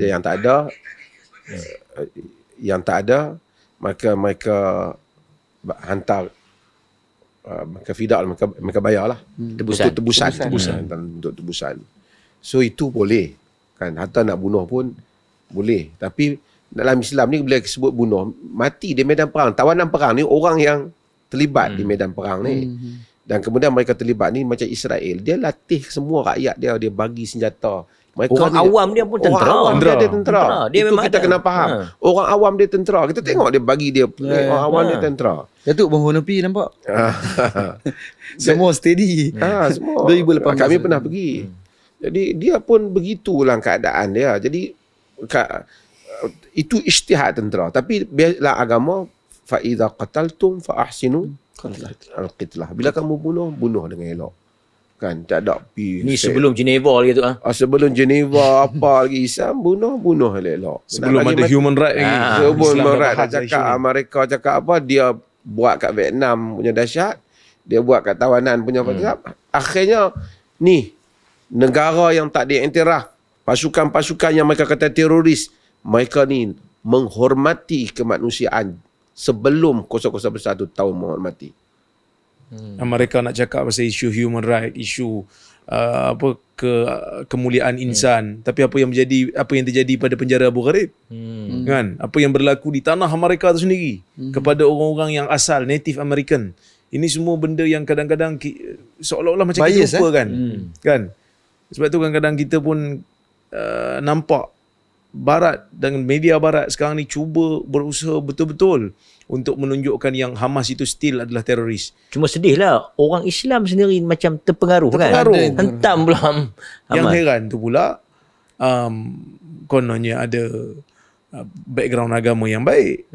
Yang tak ada maka mereka hantar, mereka fida, mereka bayarlah tebusan untuk tebusan. So itu boleh kan, hatta nak bunuh pun boleh. Tapi dalam Islam ni bila sebut bunuh, mati di medan perang, tawanan perang ni orang yang terlibat di medan perang ni. Dan kemudian mereka terlibat ni macam Israel, dia latih semua rakyat dia bagi senjata. Mereka orang awam dia pun tentera. Orang awam dia tentera. Dia itu kita kena faham. Orang awam dia tentera. Kita tengok dia bagi dia orang awam dia tentera. Datuk Bang Nepi nampak. Semua steady. Semua. 2018. Kami pernah pergi. Jadi dia pun begitulah keadaan dia. Jadi itu ijtihad tentera. Tapi biarlah agama, fa idza qataltum fa ahsinu al-qitlah. Bila kamu bunuh dengan elok. Kan tak ada ni sebelum Geneva lagi tu sebelum Geneva apa lagi, Islam bunuh elok. Sebelum ada human right lagi. Human right cakap Amerika cakap apa, dia buat kat Vietnam punya dahsyat, dia buat kat tawanan punya cakap. Akhirnya ni negara yang tak diiktiraf, pasukan-pasukan yang mereka kata teroris, mereka ni menghormati kemanusiaan sebelum 001 tahun menghormati. Mereka nak cakap pasal isu human right, isu kemuliaan insan, tapi apa yang terjadi pada penjara Abu Ghraib, kan? Apa yang berlaku di tanah mereka itu sendiri kepada orang-orang yang asal Native American. Ini semua benda yang kadang-kadang seolah-olah macam bias, kita lupa kan? Sebab tu kadang-kadang kita pun nampak Barat dan media Barat sekarang ni cuba berusaha betul-betul untuk menunjukkan yang Hamas itu still adalah teroris. Cuma sedih lah, orang Islam sendiri macam terpengaruh. Kan? Hentam pula Hamas. Yang heran tu pula, kononnya ada background agama yang baik.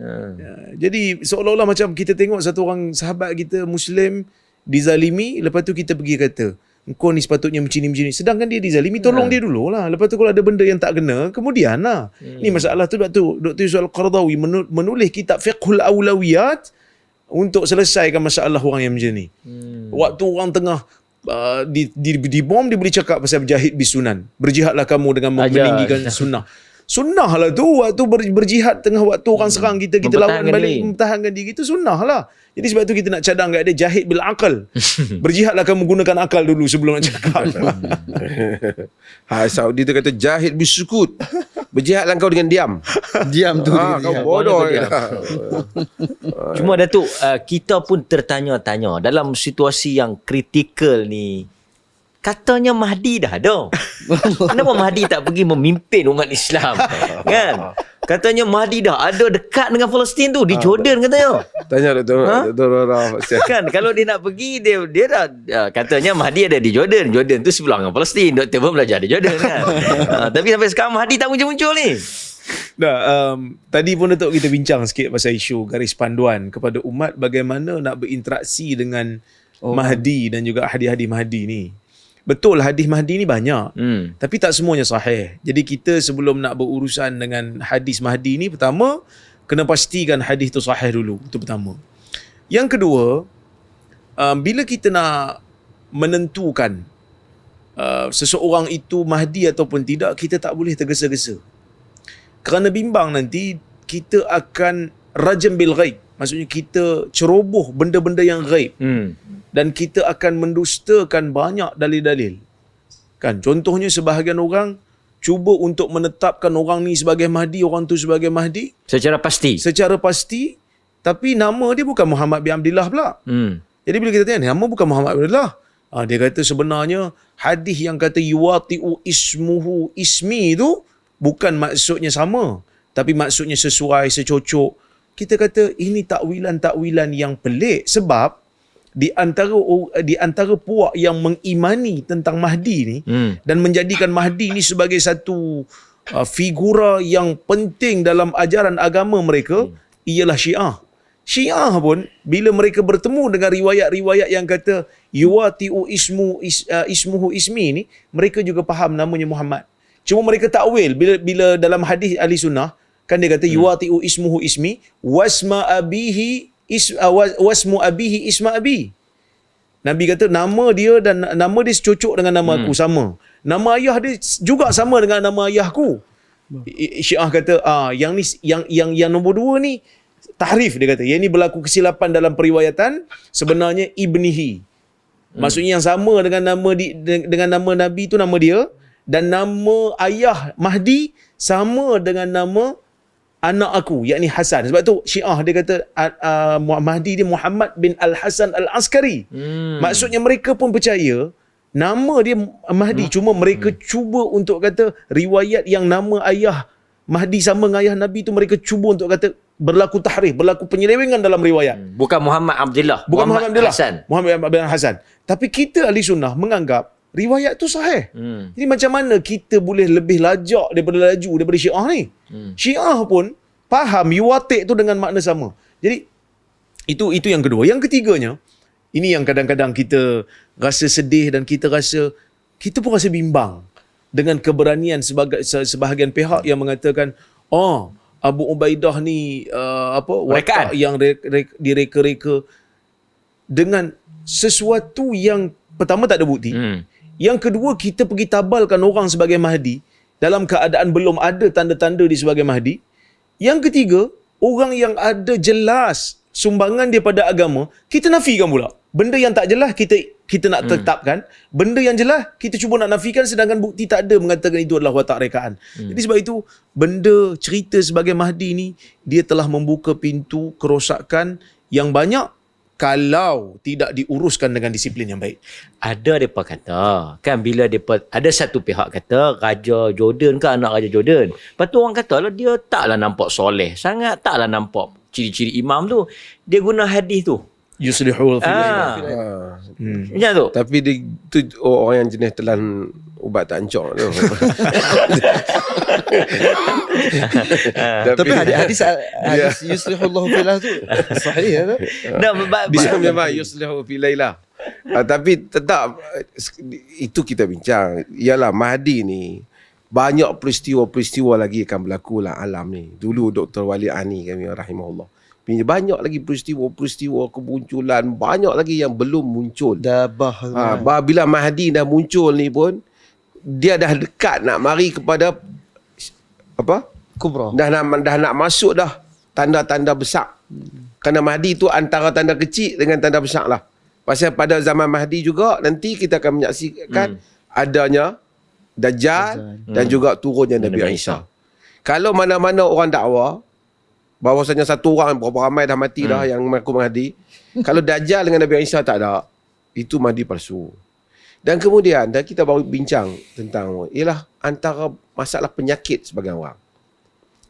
Jadi seolah-olah macam kita tengok satu orang sahabat kita Muslim dizalimi, lepas tu kita pergi kata, engkau ni sepatutnya macam ni. Sedangkan dia dizalimi, tolong dia dulu lah. Lepas tu kalau ada benda yang tak kena, kemudian lah. Ni masalah tu Dr. Yusuf Al-Qaradawi menulis kitab Fiqhul Awlawiyat untuk selesaikan masalah orang yang macam ni. Waktu orang tengah di bom, dia boleh cakap pasal berjahid bisunan. Berjihadlah kamu dengan meninggikan sunnah. Sunnah lah tu. Waktu berjihad tengah waktu orang serang kita lawan balik, mempertahankan diri, itu sunnah lah. Jadi sebab tu kita nak cadang kat dia, jahid bil aqal. Berjihadlah kamu gunakan akal dulu sebelum nak cakap. Saudi tu kata jahid bisukut. Berjihadlah kau dengan diam. Diam tu. Kau bodoh. Cuma Datuk, kita pun tertanya-tanya dalam situasi yang kritikal ni. Katanya Mahdi dah ada. Kenapa Mahdi tak pergi memimpin umat Islam? Kan? Katanya Mahdi dah ada dekat dengan Palestin tu, di Jordan katanya. Tanya Dr. Rara. Kan kalau dia nak pergi, dia dah katanya Mahdi ada di Jordan. Jordan tu sebelah dengan Palestin. Doktor pun belajar di Jordan kan. Tapi sampai sekarang Mahdi tak muncul-muncul ni. Tadi pun Datuk kita bincang sikit pasal isu garis panduan kepada umat bagaimana nak berinteraksi dengan Mahdi dan juga hadis-hadis Mahdi ni. Betul, hadis Mahdi ni banyak. Tapi tak semuanya sahih. Jadi kita sebelum nak berurusan dengan hadis Mahdi ni, pertama, kena pastikan hadis tu sahih dulu. Itu pertama. Yang kedua, bila kita nak menentukan seseorang itu Mahdi ataupun tidak, kita tak boleh tergesa-gesa. Kerana bimbang nanti, kita akan rajam bil ghaib. Maksudnya kita ceroboh benda-benda yang ghaib. Dan kita akan mendustakan banyak dalil-dalil. Kan, contohnya sebahagian orang cuba untuk menetapkan orang ni sebagai Mahdi, orang tu sebagai Mahdi Secara pasti, tapi nama dia bukan Muhammad bin Abdullah pula. Jadi bila kita tanya, nama bukan Muhammad bin Abdullah, dia kata sebenarnya hadis yang kata yuwati'u ismuhu ismi tu bukan maksudnya sama, tapi maksudnya sesuai, secocok. Kita kata ini takwilan-takwilan yang pelik, sebab di antara puak yang mengimani tentang Mahdi ni dan menjadikan Mahdi ni sebagai satu figura yang penting dalam ajaran agama mereka ialah Syiah. Syiah pun bila mereka bertemu dengan riwayat-riwayat yang kata yuwati'u ismuhu ismi ni, mereka juga faham namanya Muhammad. Cuma mereka takwil bila dalam hadis ahli sunnah kan dia kata yuwati'u ismuhu ismi wasma abihi wasmu abihi isma abi. Nabi kata nama dia dan nama dia secocok dengan nama aku, sama. Nama ayah dia juga sama dengan nama ayahku. Syiah kata yang ni yang nombor 2 ni tahrif, dia kata. Yang ni berlaku kesilapan dalam periwayatan, sebenarnya ibnihi. Maksudnya yang sama dengan nama Nabi tu nama dia, dan nama ayah Mahdi sama dengan nama anak aku, yakni Hasan. Sebab tu Syiah dia kata Mahdi dia Muhammad bin Al-Hasan Al-Askari. Maksudnya mereka pun percaya nama dia Mahdi. Cuma mereka cuba untuk kata riwayat yang nama ayah Mahdi sama dengan ayah Nabi tu, mereka cuba untuk kata berlaku tahrif, berlaku penyelewengan dalam riwayat. Bukan Muhammad Abdullah, bukan Muhammad Abdullah, Hasan. Muhammad bin Hasan. Tapi kita ahli sunnah menganggap riwayat tu sahih. Jadi macam mana kita boleh lebih lajak daripada Syiah ni? Syiah pun faham yuwati' tu dengan makna sama. Jadi itu yang kedua. Yang ketiganya, ini yang kadang-kadang kita rasa sedih dan kita pun rasa bimbang dengan keberanian sebahagian pihak yang mengatakan Abu Ubaidah ni watak yang direka-reka dengan sesuatu yang pertama tak ada bukti. Yang kedua, kita pergi tabalkan orang sebagai Mahdi dalam keadaan belum ada tanda-tanda dia sebagai Mahdi. Yang ketiga, orang yang ada jelas sumbangan dia pada agama, kita nafikan pula. Benda yang tak jelas kita nak tetapkan, benda yang jelas kita cuba nak nafikan, sedangkan bukti tak ada mengatakan itu adalah watak rekaan. Jadi sebab itu benda cerita sebagai Mahdi ni, dia telah membuka pintu kerosakan yang banyak kalau tidak diuruskan dengan disiplin yang baik. Ada mereka kata, kan bila ada satu pihak kata Raja Jordan ke anak Raja Jordan. Lepas tu orang kata lah dia taklah nampak soleh sangat, taklah nampak ciri-ciri imam tu. Dia guna hadis tu. Yuslihul Macam tu. Tapi dia tu orang yang jenis telan ubat tak ancok tu. Tapi hadis yuslihullahu filah tu sahih tu. Bisa memang yuslihu fi lailah. Tapi tetap itu kita bincang. Ialah Mahdi ni banyak peristiwa-peristiwa lagi akan berlaku lah alam ni. Dulu Dr. Wali Ani kami rahimahullah. Banyak lagi peristiwa-peristiwa kemunculan, banyak lagi yang belum muncul. Bila Mahdi dah muncul ni pun dia dah dekat nak mari kepada apa? Kubra. Dah nak masuk dah tanda-tanda besar. Kerana Mahdi tu antara tanda kecil dengan tanda besar lah. Pasal pada zaman Mahdi juga nanti kita akan menyaksikan adanya Dajjal dan juga turunnya Nabi Isa. Kalau mana-mana orang dakwa bahawasanya satu orang berapa ramai dah mati dah yang mengaku Mahdi. Kalau Dajjal dengan Nabi Isa tak ada, itu Mahdi palsu. Dan kemudian dan kita baru bincang tentang ialah antara masalah penyakit sebagai orang.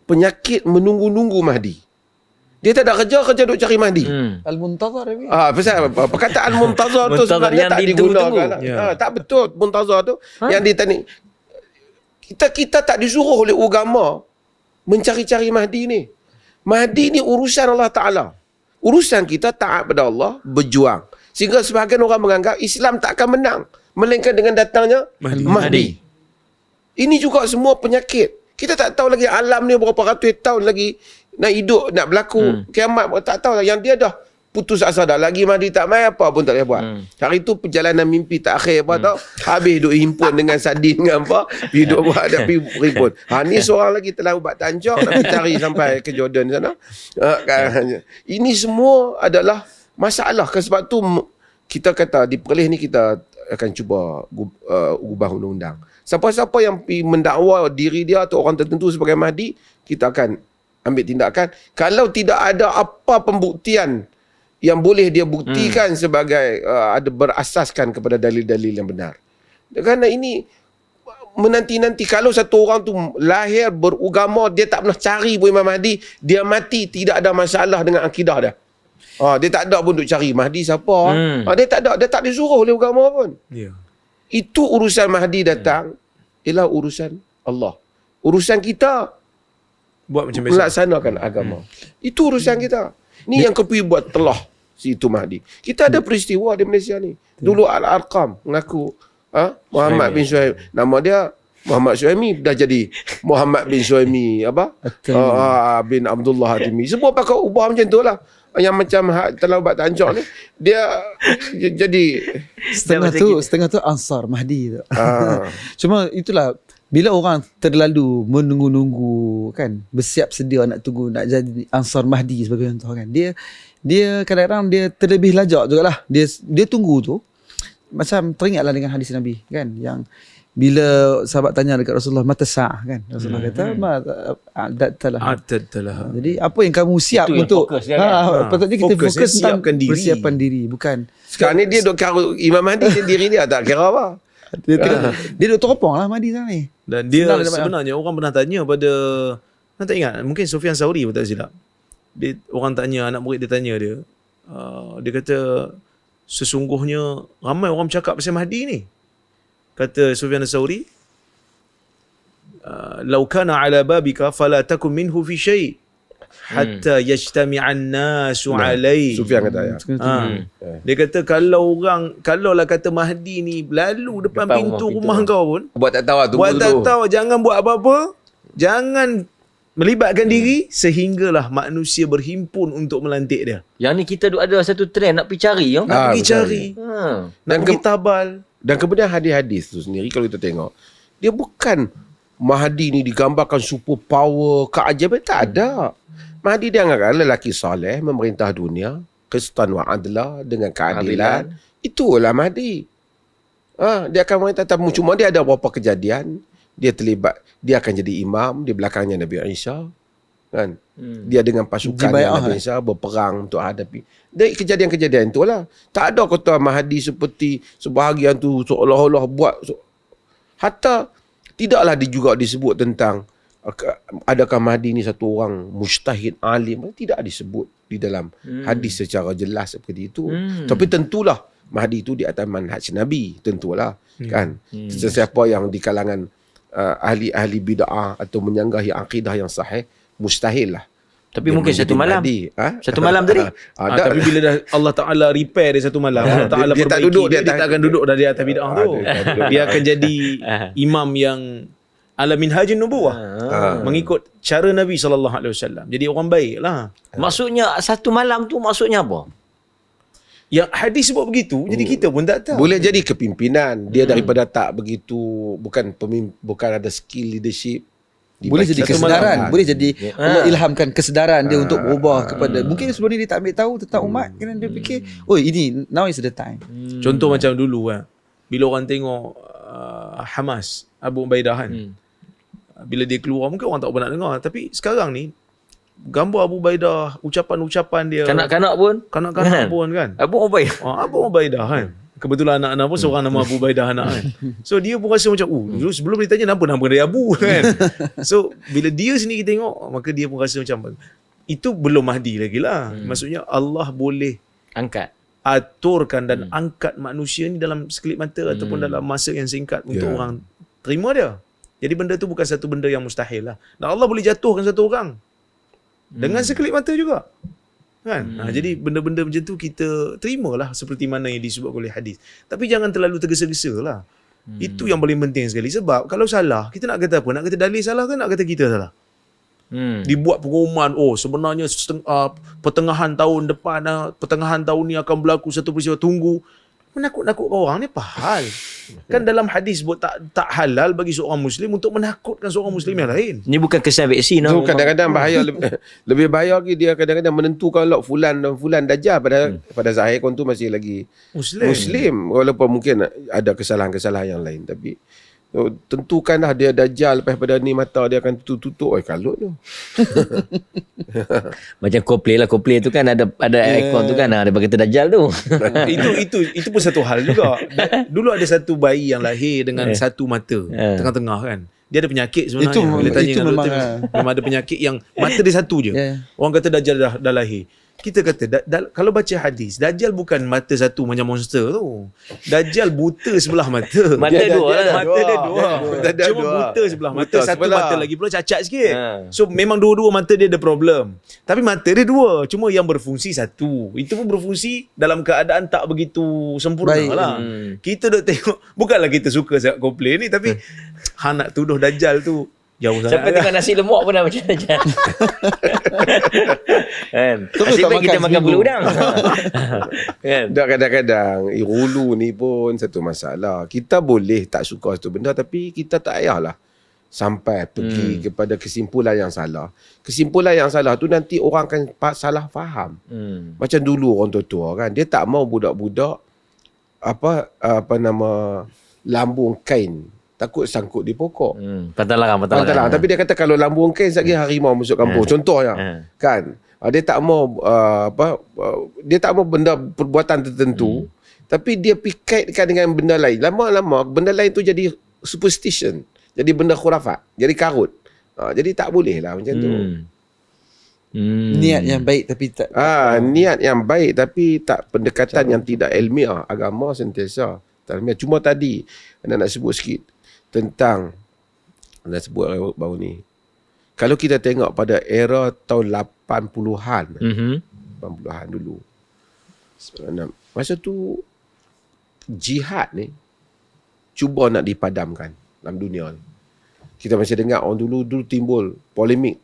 Penyakit menunggu-nunggu Mahdi. Dia tak ada kerja duk cari Mahdi. Al-Muntazar ni. Pasal perkataan Muntazar tu sebenarnya tak digunakan. Tak betul Muntazar tu yang ditanya. Kita tak disuruh oleh agama mencari-cari Mahdi ni. Mahdi ni urusan Allah Ta'ala. Urusan kita taat pada Allah, berjuang. Sehingga sebahagian orang menganggap Islam tak akan menang melainkan dengan datangnya Mahdi. Ini juga semua penyakit. Kita tak tahu lagi alam ni berapa ratus tahun lagi nak hidup, nak berlaku kiamat, tak tahu lah. Yang dia dah putus asa dah. Lagi Mahdi tak main, apa pun tak boleh buat. Hari tu perjalanan mimpi tak akhir apa tau. Habis duk himpun dengan sardin dengan apa. Hidup buat ada himpun. Ni seorang lagi telah ubat tancok nak cari sampai ke Jordan sana. Ini semua adalah masalah. Sebab tu kita kata di Perlis ni kita akan cuba ubah undang-undang. Siapa-siapa yang mendakwa diri dia atau orang tertentu sebagai Mahdi, kita akan ambil tindakan. Kalau tidak ada apa pembuktian yang boleh dia buktikan sebagai ada berasaskan kepada dalil-dalil yang benar. Kerana ini menanti-nanti kalau satu orang tu lahir beragama, dia tak pernah cari pun Imam Mahdi, dia mati tidak ada masalah dengan akidah dia. Dia tak ada pun duk cari Mahdi siapa. Dia tak ada, dia tak disuruh oleh agama pun. Itu urusan Mahdi datang ialah urusan Allah. Urusan kita buat macam biasa melaksanakan agama. Itu urusan kita. Ni yang kepi buat telah si itu Mahdi. Kita ada peristiwa di Malaysia ni. Dulu Al-Arqam mengaku Muhammad bin Suhaimi. Nama dia Muhammad Suhaimi dah jadi Muhammad bin Suhaimi bin Abdullah Hatimi. Semua pakai ubah macam tu lah. Yang macam telah ubat tancok ni dia jadi setengah tu Ansar Mahdi tu. Cuma itulah bila orang terlalu menunggu-nunggu kan, bersiap sedia nak tunggu nak jadi Ansar Mahdi sebagai contoh kan. Dia kadang-kadang dia terlebih lajak jugalah. Dia tunggu tu macam teringatlah dengan hadis Nabi kan, yang bila sahabat tanya dekat Rasulullah mata sa'ah kan, Rasulullah kata a'dadtalah. Jadi apa yang kamu siap itu untuk patutnya kita fokus tentang persiapan diri, bukan sekarang ni dia duk kira Imam Mahdi diri dia tak kira apa. Dia duk teropong lah Mahdi sana ni. Dan dia sebenarnya orang pernah tanya pada, tak ingat, mungkin Sufyan Sauri pun tak silap. Orang tanya, anak murid dia tanya dia. Dia kata sesungguhnya ramai orang bercakap pasal Mahdi ni. Kata Sufyan Sauri, "Lau kana ala babika fala takum minhu fi syai' hatta yajtami'an nasu alaihi." Sufyan kata Dia kata kalaulah kata Mahdi ni lalu depan pintu rumah kau pun, buat tak tahu jangan buat apa-apa, jangan melibatkan diri sehinggalah manusia berhimpun untuk melantik dia. Yang ni kita ada satu trend nak pergi cari nak pergi cari. Nak pergi tabal. Dan kemudian hadis-hadis tu sendiri kalau kita tengok, dia bukan Mahdi ni digambarkan super power, keajaiban, tak ada. Mahdi dia anggap lelaki soleh, memerintah dunia, qistan wa adla, dengan keadilan. Itulah Mahdi. Dia akan memerintah, cuma dia ada beberapa kejadian, dia terlibat, dia akan jadi imam di belakangnya Nabi Isa. Kan? Dia dengan pasukan Nabi Isa berperang untuk hadapi. Dari kejadian-kejadian itulah. Tak ada kata Mahdi seperti sebahagian tu seolah-olah buat. Hatta tidaklah juga disebut tentang adakah Mahdi ni satu orang mujtahid alim. Tidak disebut di dalam hadis secara jelas seperti itu. Tapi tentulah Mahdi itu di atas manhaj Nabi. Tentulah. Kan? Sesiapa yang di kalangan ahli-ahli bid'ah atau menyanggahi akidah yang sahih, mustahil lah. Tapi Dia mungkin menjadi satu malam. Mahdi. Satu malam tadi. Ada. Tapi bila dah Allah Ta'ala repair dia satu malam, Allah Ta'ala dia tak perbaiki duduk, dia, dia dia tak- tak akan duduk dah di atas bid'ah tu. dia tak duduk. Dia akan jadi imam yang ala minhajun nubuwah. Mengikut cara Nabi SAW. Jadi orang baik lah. Maksudnya satu malam tu maksudnya apa? Yang hadis sebut begitu, jadi kita pun tak tahu. Boleh jadi kepimpinan. Dia daripada tak begitu, bukan ada skill leadership. Boleh jadi Satu kesedaran, malam. boleh jadi Allah ilhamkan kesedaran dia untuk berubah kepada, mungkin sebelum ni dia tak ambil tahu tentang umat, kan dia fikir, oh ini now is the time. Contoh macam dulu kan, bila orang tengok Hamas, Abu Ubaidah kan, bila dia keluar mungkin orang tak pernah dengar, tapi sekarang ni gambar Abu Ubaidah, ucapan-ucapan dia, Kanak-kanak pun. kanak-kanak pun kan, Abu Ubaidah. Abu Ubaidah kan, kebetulan anak-anak pun seorang nama Abu Ubaidah anak kan. So dia pun rasa macam, dulu sebelum dia tanya nama dia Abu kan. So bila dia sendiri tengok, maka dia pun rasa macam, itu belum Mahdi lagi lah. Maksudnya Allah boleh Angkat. aturkan dan angkat manusia ni dalam sekelip mata ataupun dalam masa yang singkat untuk orang terima dia. Jadi benda tu bukan satu benda yang mustahil lah. Dan Allah boleh jatuhkan satu orang dengan sekelip mata juga. Kan? Jadi benda-benda macam tu kita terimalah seperti mana yang disebut oleh hadis. Tapi jangan terlalu tergesa-gesa lah. Itu yang paling penting sekali. Sebab kalau salah, kita nak kata apa? Nak kata dalil salah ke nak kata kita salah? Dibuat pengumuman, sebenarnya pertengahan tahun depan, pertengahan tahun ni akan berlaku satu peristiwa, tunggu. Menakut-nakutkan orang ni apa hal? Kan dalam hadis buat tak halal bagi seorang Muslim untuk menakutkan seorang Muslim yang lain. Ni bukan kesan vaksin. Itu kadang-kadang bahaya, lebih bahaya lagi, dia kadang-kadang menentukan fulan dan fulan dajjal, pada zahir kon tu masih lagi Muslim, walaupun mungkin ada kesalahan-kesalahan yang lain, tapi tentukanlah dia dajjal, lepas pada ni mata dia akan tutup. Kalut tu. Macam Coldplay lah. Coldplay tu kan ada ikon tu kan. Ada bagi Dajjal tu. itu pun satu hal juga. Dulu ada satu bayi yang lahir dengan satu mata tengah-tengah kan. Dia ada penyakit sebenarnya. Bila tanya itu dengan doktor, memang, memang ada penyakit yang mata dia satu je. Orang kata Dajjal dah lahir. Kita kata kalau baca hadis, Dajjal bukan mata satu macam monster tu. Dajjal buta sebelah mata. Mata dua lah. Mata dia dua. Cuma buta sebelah mata. Satu mata lagi pula cacat sikit. So memang dua-dua mata dia ada problem. Tapi mata dia dua. Cuma yang berfungsi satu. Itu pun berfungsi dalam keadaan tak begitu sempurna lah. Kita duk tengok. Bukanlah kita suka sangat komplain ni. Tapi nak tuduh Dajjal tu jauh sangat. Sampai tengok nasi lemak pun dah macam Dajjal. Kan? Terus Nasib tak baik kita makan makan seminggu. bulu udang. Kan? Dan kadang-kadang hulu ni pun satu masalah. Kita boleh tak suka satu benda, tapi kita tak payahlah sampai pergi kepada kesimpulan yang salah. Kesimpulan yang salah tu nanti orang akan salah faham. Macam dulu orang tua-tua kan, dia tak mau budak-budak lambung kain, takut sangkut di pokok. Pantang larang. Tapi dia kata kalau lambung kain sekali harimau masuk kampung. Contohnya. Kan? Dia tak mau dia tak mau benda perbuatan tertentu, tapi dia kaitkan dengan benda lain. Lama-lama benda lain tu jadi superstition, jadi benda khurafat, jadi karut. Jadi tak boleh lah macam tu. Niat yang baik tapi tak Niat yang baik tapi tak, pendekatan yang tidak ilmiah. Agama sentiasa ilmiah. Cuma tadi anda nak sebut sikit tentang, anda sebut baru ni, kalau kita tengok pada era tahun 80-an 80-an dulu, masa tu jihad ni cuba nak dipadamkan dalam dunia ni. Kita masih dengar orang dulu timbul polemik,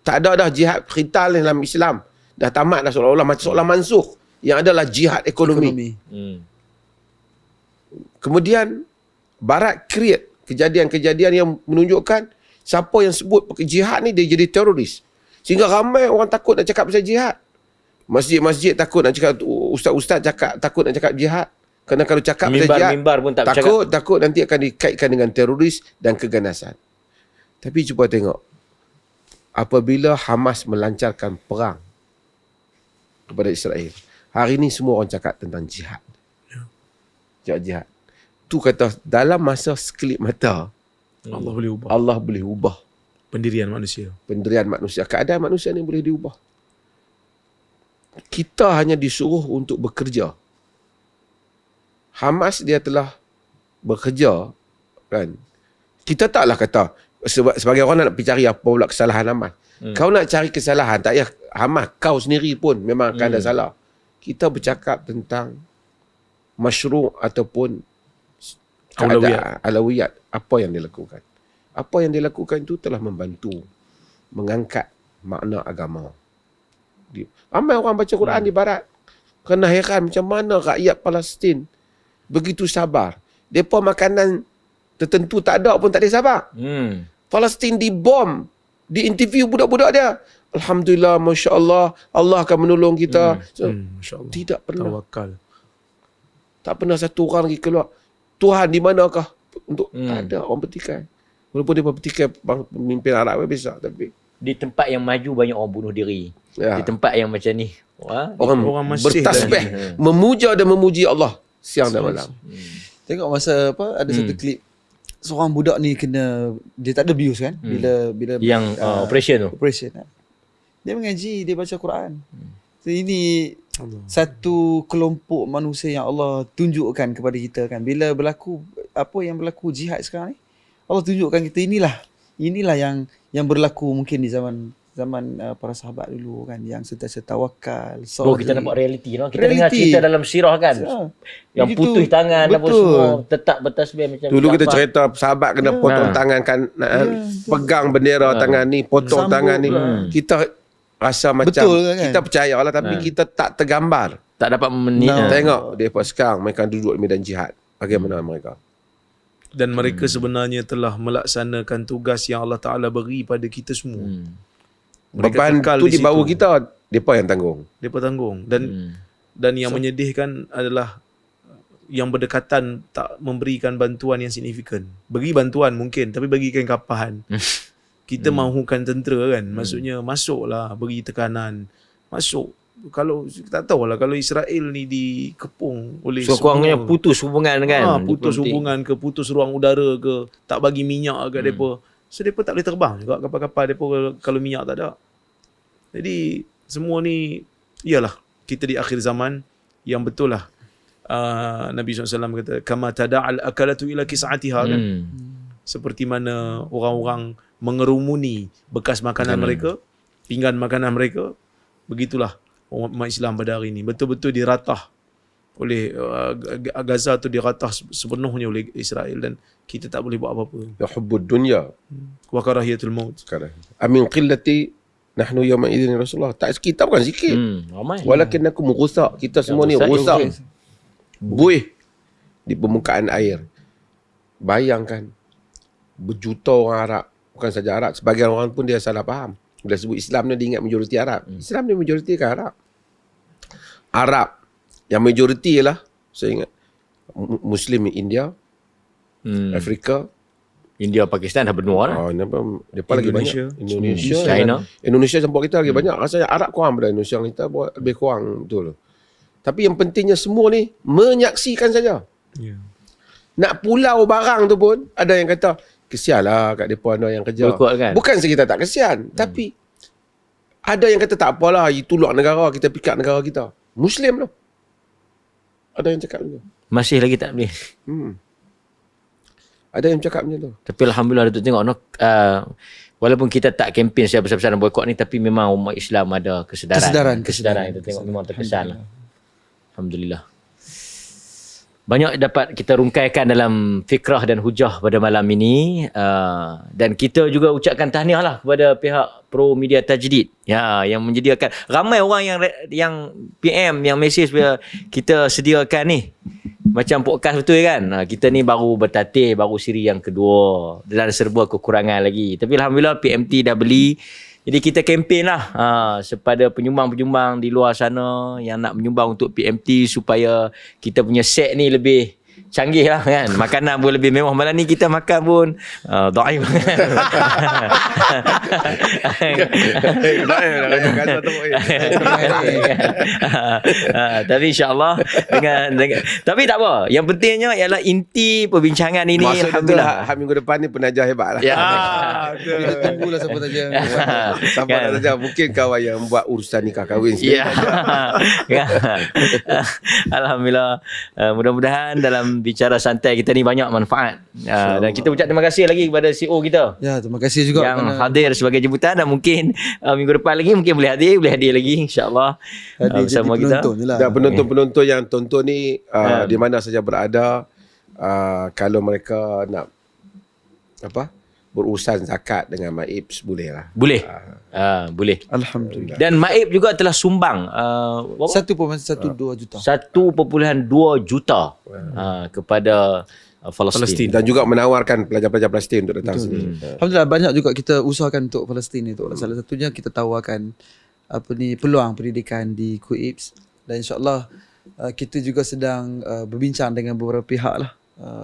tak ada dah jihad khital dalam Islam, dah tamat dah, seolah-olah mansuh, yang adalah jihad ekonomi. Kemudian Barat create kejadian-kejadian yang menunjukkan siapa yang sebut jihad ni dia jadi teroris. Sehingga ramai orang takut nak cakap pasal jihad. Masjid-masjid takut nak cakap, ustaz-ustaz takut nak cakap jihad. Kerana kalau cakap pasal jihad, mimbar pun tak takut nanti akan dikaitkan dengan teroris dan keganasan. Tapi cuba tengok, apabila Hamas melancarkan perang kepada Israel, hari ni semua orang cakap tentang jihad. Jihad. Tu kata dalam masa sekelip mata Allah boleh ubah pendirian manusia. Keadaan manusia ni boleh diubah. Kita hanya disuruh untuk bekerja. Hamas dia telah bekerja kan. Kita taklah kata sebagai orang nak pergi cari apa pula kesalahan Hamas. Kau nak cari kesalahan, tak payah Hamas, kau sendiri pun memang akan ada salah. Kita bercakap tentang masyru' ataupun keadaan alawiyat. Apa yang dilakukan? Apa yang dilakukan itu telah membantu mengangkat makna agama. Ramai orang baca Quran di barat kena heran macam mana rakyat Palestin begitu sabar. Mereka makanan tertentu tak ada pun tak ada sabar. Palestin dibom, diinterview budak-budak dia. Alhamdulillah, Masya Allah, Allah akan menolong kita. Masya Allah. Tidak pernah. Tawakal. Tak pernah satu orang lagi keluar. Tuhan di manakah? Untuk tak ada orang bertikai. Walaupun dia bertikai pemimpin Arab besar, tapi Di tempat yang maju banyak orang bunuh diri. Ya. Di tempat yang macam ni. Wah, Orang masih bertasbih, memuja dan memuji Allah siang dan malam. Tengok masa apa ada satu klip seorang budak ni kena, dia tak ada bius kan, bila yang operation tu. operation kan. Dia mengaji, dia baca Quran. So ini satu kelompok manusia yang Allah tunjukkan kepada kita kan, bila berlaku apa yang berlaku jihad sekarang ni, Allah tunjukkan kita inilah yang berlaku mungkin di zaman para sahabat dulu kan, yang sentiasa tawakal. Bro, kita nampak realiti. No? Kita dengar Reality. cerita dalam sirah kan. Yang Begitu. putus tangan apa Betul. semua. Tetap bertasbih macam Dulu kita Jaafar. cerita sahabat kena potong tangan kan, pegang bendera tangan ni, potong Sambut tangan ni. lah. Kita rasa macam Betul kan? kita percayalah tapi kita tak tergambar. Tak dapat Tengok mereka sekarang mereka duduk di medan jihad. Bagaimana mereka? Dan mereka sebenarnya telah melaksanakan tugas yang Allah Ta'ala beri pada kita semua. Mereka Beban kekal tu di di bawah situ. kita, mereka yang tanggung. Mereka tanggung. Dan yang menyedihkan adalah yang berdekatan tak memberikan bantuan yang signifikan. Beri bantuan mungkin, tapi bagikan kapahan. Kita mahukan tentera kan. Maksudnya masuklah, beri tekanan. Masuk. Kalau tak tahulah kalau Israel ni dikepung oleh Sekurang-kurangnya semua. putus hubungan kan. Putus diplomatik. hubungan ke, putus ruang udara ke, tak bagi minyak ke depa. So depa tak boleh terbang juga kapal-kapal depa kalau minyak tak ada. Jadi semua ni iyalah kita di akhir zaman yang betul lah. Nabi SAW kata kama tada'al akalatu ila kis'atiha kan. Seperti mana orang-orang mengerumuni bekas makanan mereka, pinggan makanan mereka, begitulah umat Islam pada hari ini betul-betul diratah oleh Gaza tu, diratah sepenuhnya oleh Israel dan kita tak boleh buat apa-apa. Yuhibbud dunya Wa karahiyatul maut. sekarang. Amin qillati nahnu yawma idzin Rasulullah. Tak kita bukan sikit. Ramai. Walakin aku merosak. Kita semua ni rosak. Buih di permukaan air. Bayangkan berjuta orang Arab, bukan saja Arab, sebagian orang pun dia salah faham. Bila sebut Islam ni dia ingat majoriti Arab. Islam ni majoriti kan Arab. Arab yang majoriti ialah, saya ingat, Muslim India, Afrika, India, Pakistan dah benua lah. Depa lagi Indonesia, banyak. Indonesia, China. Indonesia campur kita lagi banyak. Rasanya Arab kurang daripada Indonesia. Kita lebih kurang betul. Tapi yang pentingnya semua ni menyaksikan saja. Yeah. Nak pulau barang tu pun ada yang kata kesianlah kat depa ada yang kerja. Berkuat kan? Bukan kita tak kesian, tapi ada yang kata tak apalah, itu luar negara, kita pikat negara kita. Muslim tu. Ada yang cakap macam tu. Masih lagi tak boleh. Ada yang cakap macam tu. Tapi Alhamdulillah Datuk tengok walaupun kita tak kempen secara besar-besaran boykot ni, tapi memang umat Islam ada kesedaran kita tengok memang terkesan lah. Alhamdulillah. Banyak dapat kita rungkaikan dalam fikrah dan hujah pada malam ini, dan kita juga ucapkan tahniah lah kepada pihak Pro Media Tajdid yang menyediakan. Ramai orang yang PM, yang mesej kita sediakan ni macam podcast betul kan. Kita ni baru bertatih, baru siri yang kedua dan serba kekurangan lagi, tapi Alhamdulillah PMT dah beli. Jadi kita kempen lah kepada penyumbang-penyumbang di luar sana yang nak menyumbang untuk PMT supaya kita punya set ni lebih canggih lah kan. Makanan pun lebih mewah. Malam ni kita makan pun daif. Tapi insyaAllah dengan tapi tak apa. Yang pentingnya ialah inti perbincangan ini. Maksud Alhamdulillah. tu minggu depan ni penaja hebat lah. Ya. Kita tunggulah siapa saja. Siapa Kan? saja. Mungkin kawan yang buat urusan nikah kahwin Ya. Alhamdulillah. Mudah-mudahan dalam bicara santai kita ni banyak manfaat. Dan kita ucap terima kasih lagi kepada CEO kita Ya, terima kasih juga yang kerana hadir sebagai jemputan, dan mungkin minggu depan lagi mungkin boleh hadir lagi insya-Allah hadir bersama jadi kita. penonton je lah. Dan penonton-penonton yang tonton ni di mana saja berada, kalau mereka nak berurusan zakat dengan Maibs boleh lah. Boleh. Boleh. Alhamdulillah. Dan Maib juga telah sumbang 1.12 juta. 1.2 juta kepada Palestin. Dan juga menawarkan pelajar-pelajar Palestin untuk datang sini. Alhamdulillah, banyak juga kita usahakan untuk Palestin ni tu. Salah satunya kita tawarkan peluang pendidikan di KUIPS, dan insya-Allah kita juga sedang berbincang dengan beberapa pihak lah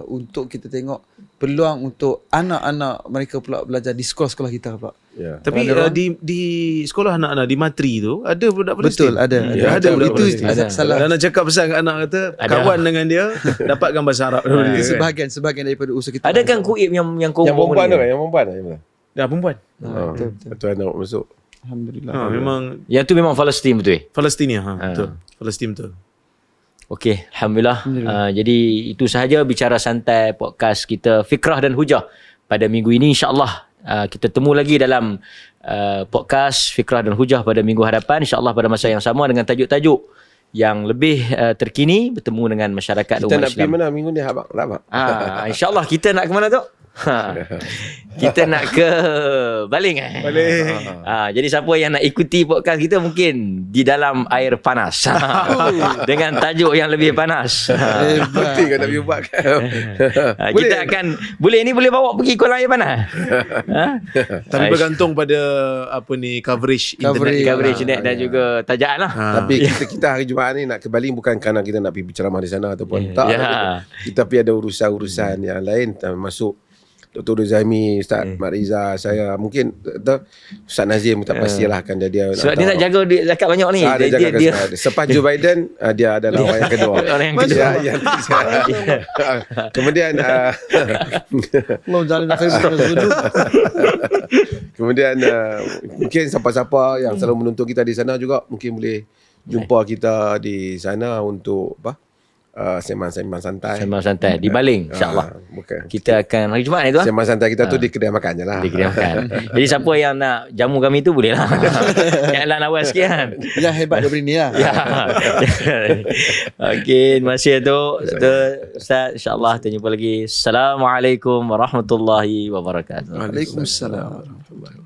untuk kita tengok peluang untuk anak-anak mereka pula belajar di sekolah-sekolah kita pula. Ya. Tapi di sekolah anak-anak di Matri tu ada budak Palestin. Betul, ada. Ya, ada budak Itu Palestin. salah. Dan nak cakap pesan kat anak kata kawan dengan dia dapatkan bahasa Arab. Itu sebahagian daripada usaha kita. Ada kan KUIP yang kau Yang perempuan tu kan? Yang perempuan lah. Dah perempuan. Betul. Betul anak masuk. Alhamdulillah. Memang Yang tu memang Palestin betul. Palestin betul. Palestin betul. Okey, Alhamdulillah. Jadi itu sahaja bicara santai podcast kita Fikrah dan Hujah pada minggu ini. InsyaAllah kita temu lagi dalam podcast Fikrah dan Hujah pada minggu hadapan. InsyaAllah pada masa yang sama dengan tajuk-tajuk yang lebih terkini, bertemu dengan masyarakat Kita umat nak pergi Islam. mana minggu ni abang? Abang? InsyaAllah kita nak ke mana tu? Kita nak ke Baling. Baling. Jadi siapa yang nak ikuti podcast kita mungkin di dalam air panas dengan tajuk yang lebih panas. Penting kau nak pergi buat kan? Kita akan boleh bawa pergi kolam air panas. Tapi bergantung pada coverage Internet dan juga tajaan lah. Tapi kita hari Jumaat ni nak ke Bali bukan kerana kita nak pergi berceramah di sana ataupun tak. Ya. Tapi ada urusan-urusan yang lain, termasuk Dr. Zaimi, Ustaz Mat Riza, saya mungkin Ustaz Nazim tak pastilah akan dia Sebab dia nak jaga duit zakat banyak ni. dia jaga dia selepas Joe Biden dia adalah orang yang kedua. Orang yang kedua. Kemudian Allah jalan nak kemudian mungkin siapa-siapa yang selalu menonton kita di sana juga mungkin boleh jumpa kita di sana untuk sembang-sembang santai. Sembang santai di Baling insya-Allah. Bukan. Kita akan hari Jumaat ni tu. Sembang santai kita tu di kedai makan je lah. Di kedai makan. Jadi siapa yang nak jamu kami tu boleh lah. Janganlah nawar sikit kan. Yang hebat daripada ni lah. Ya. Okey, terima kasih tu. Ustaz, insya-Allah kita jumpa lagi. Assalamualaikum warahmatullahi wabarakatuh. Waalaikumsalam warahmatullahi wabarakatuh.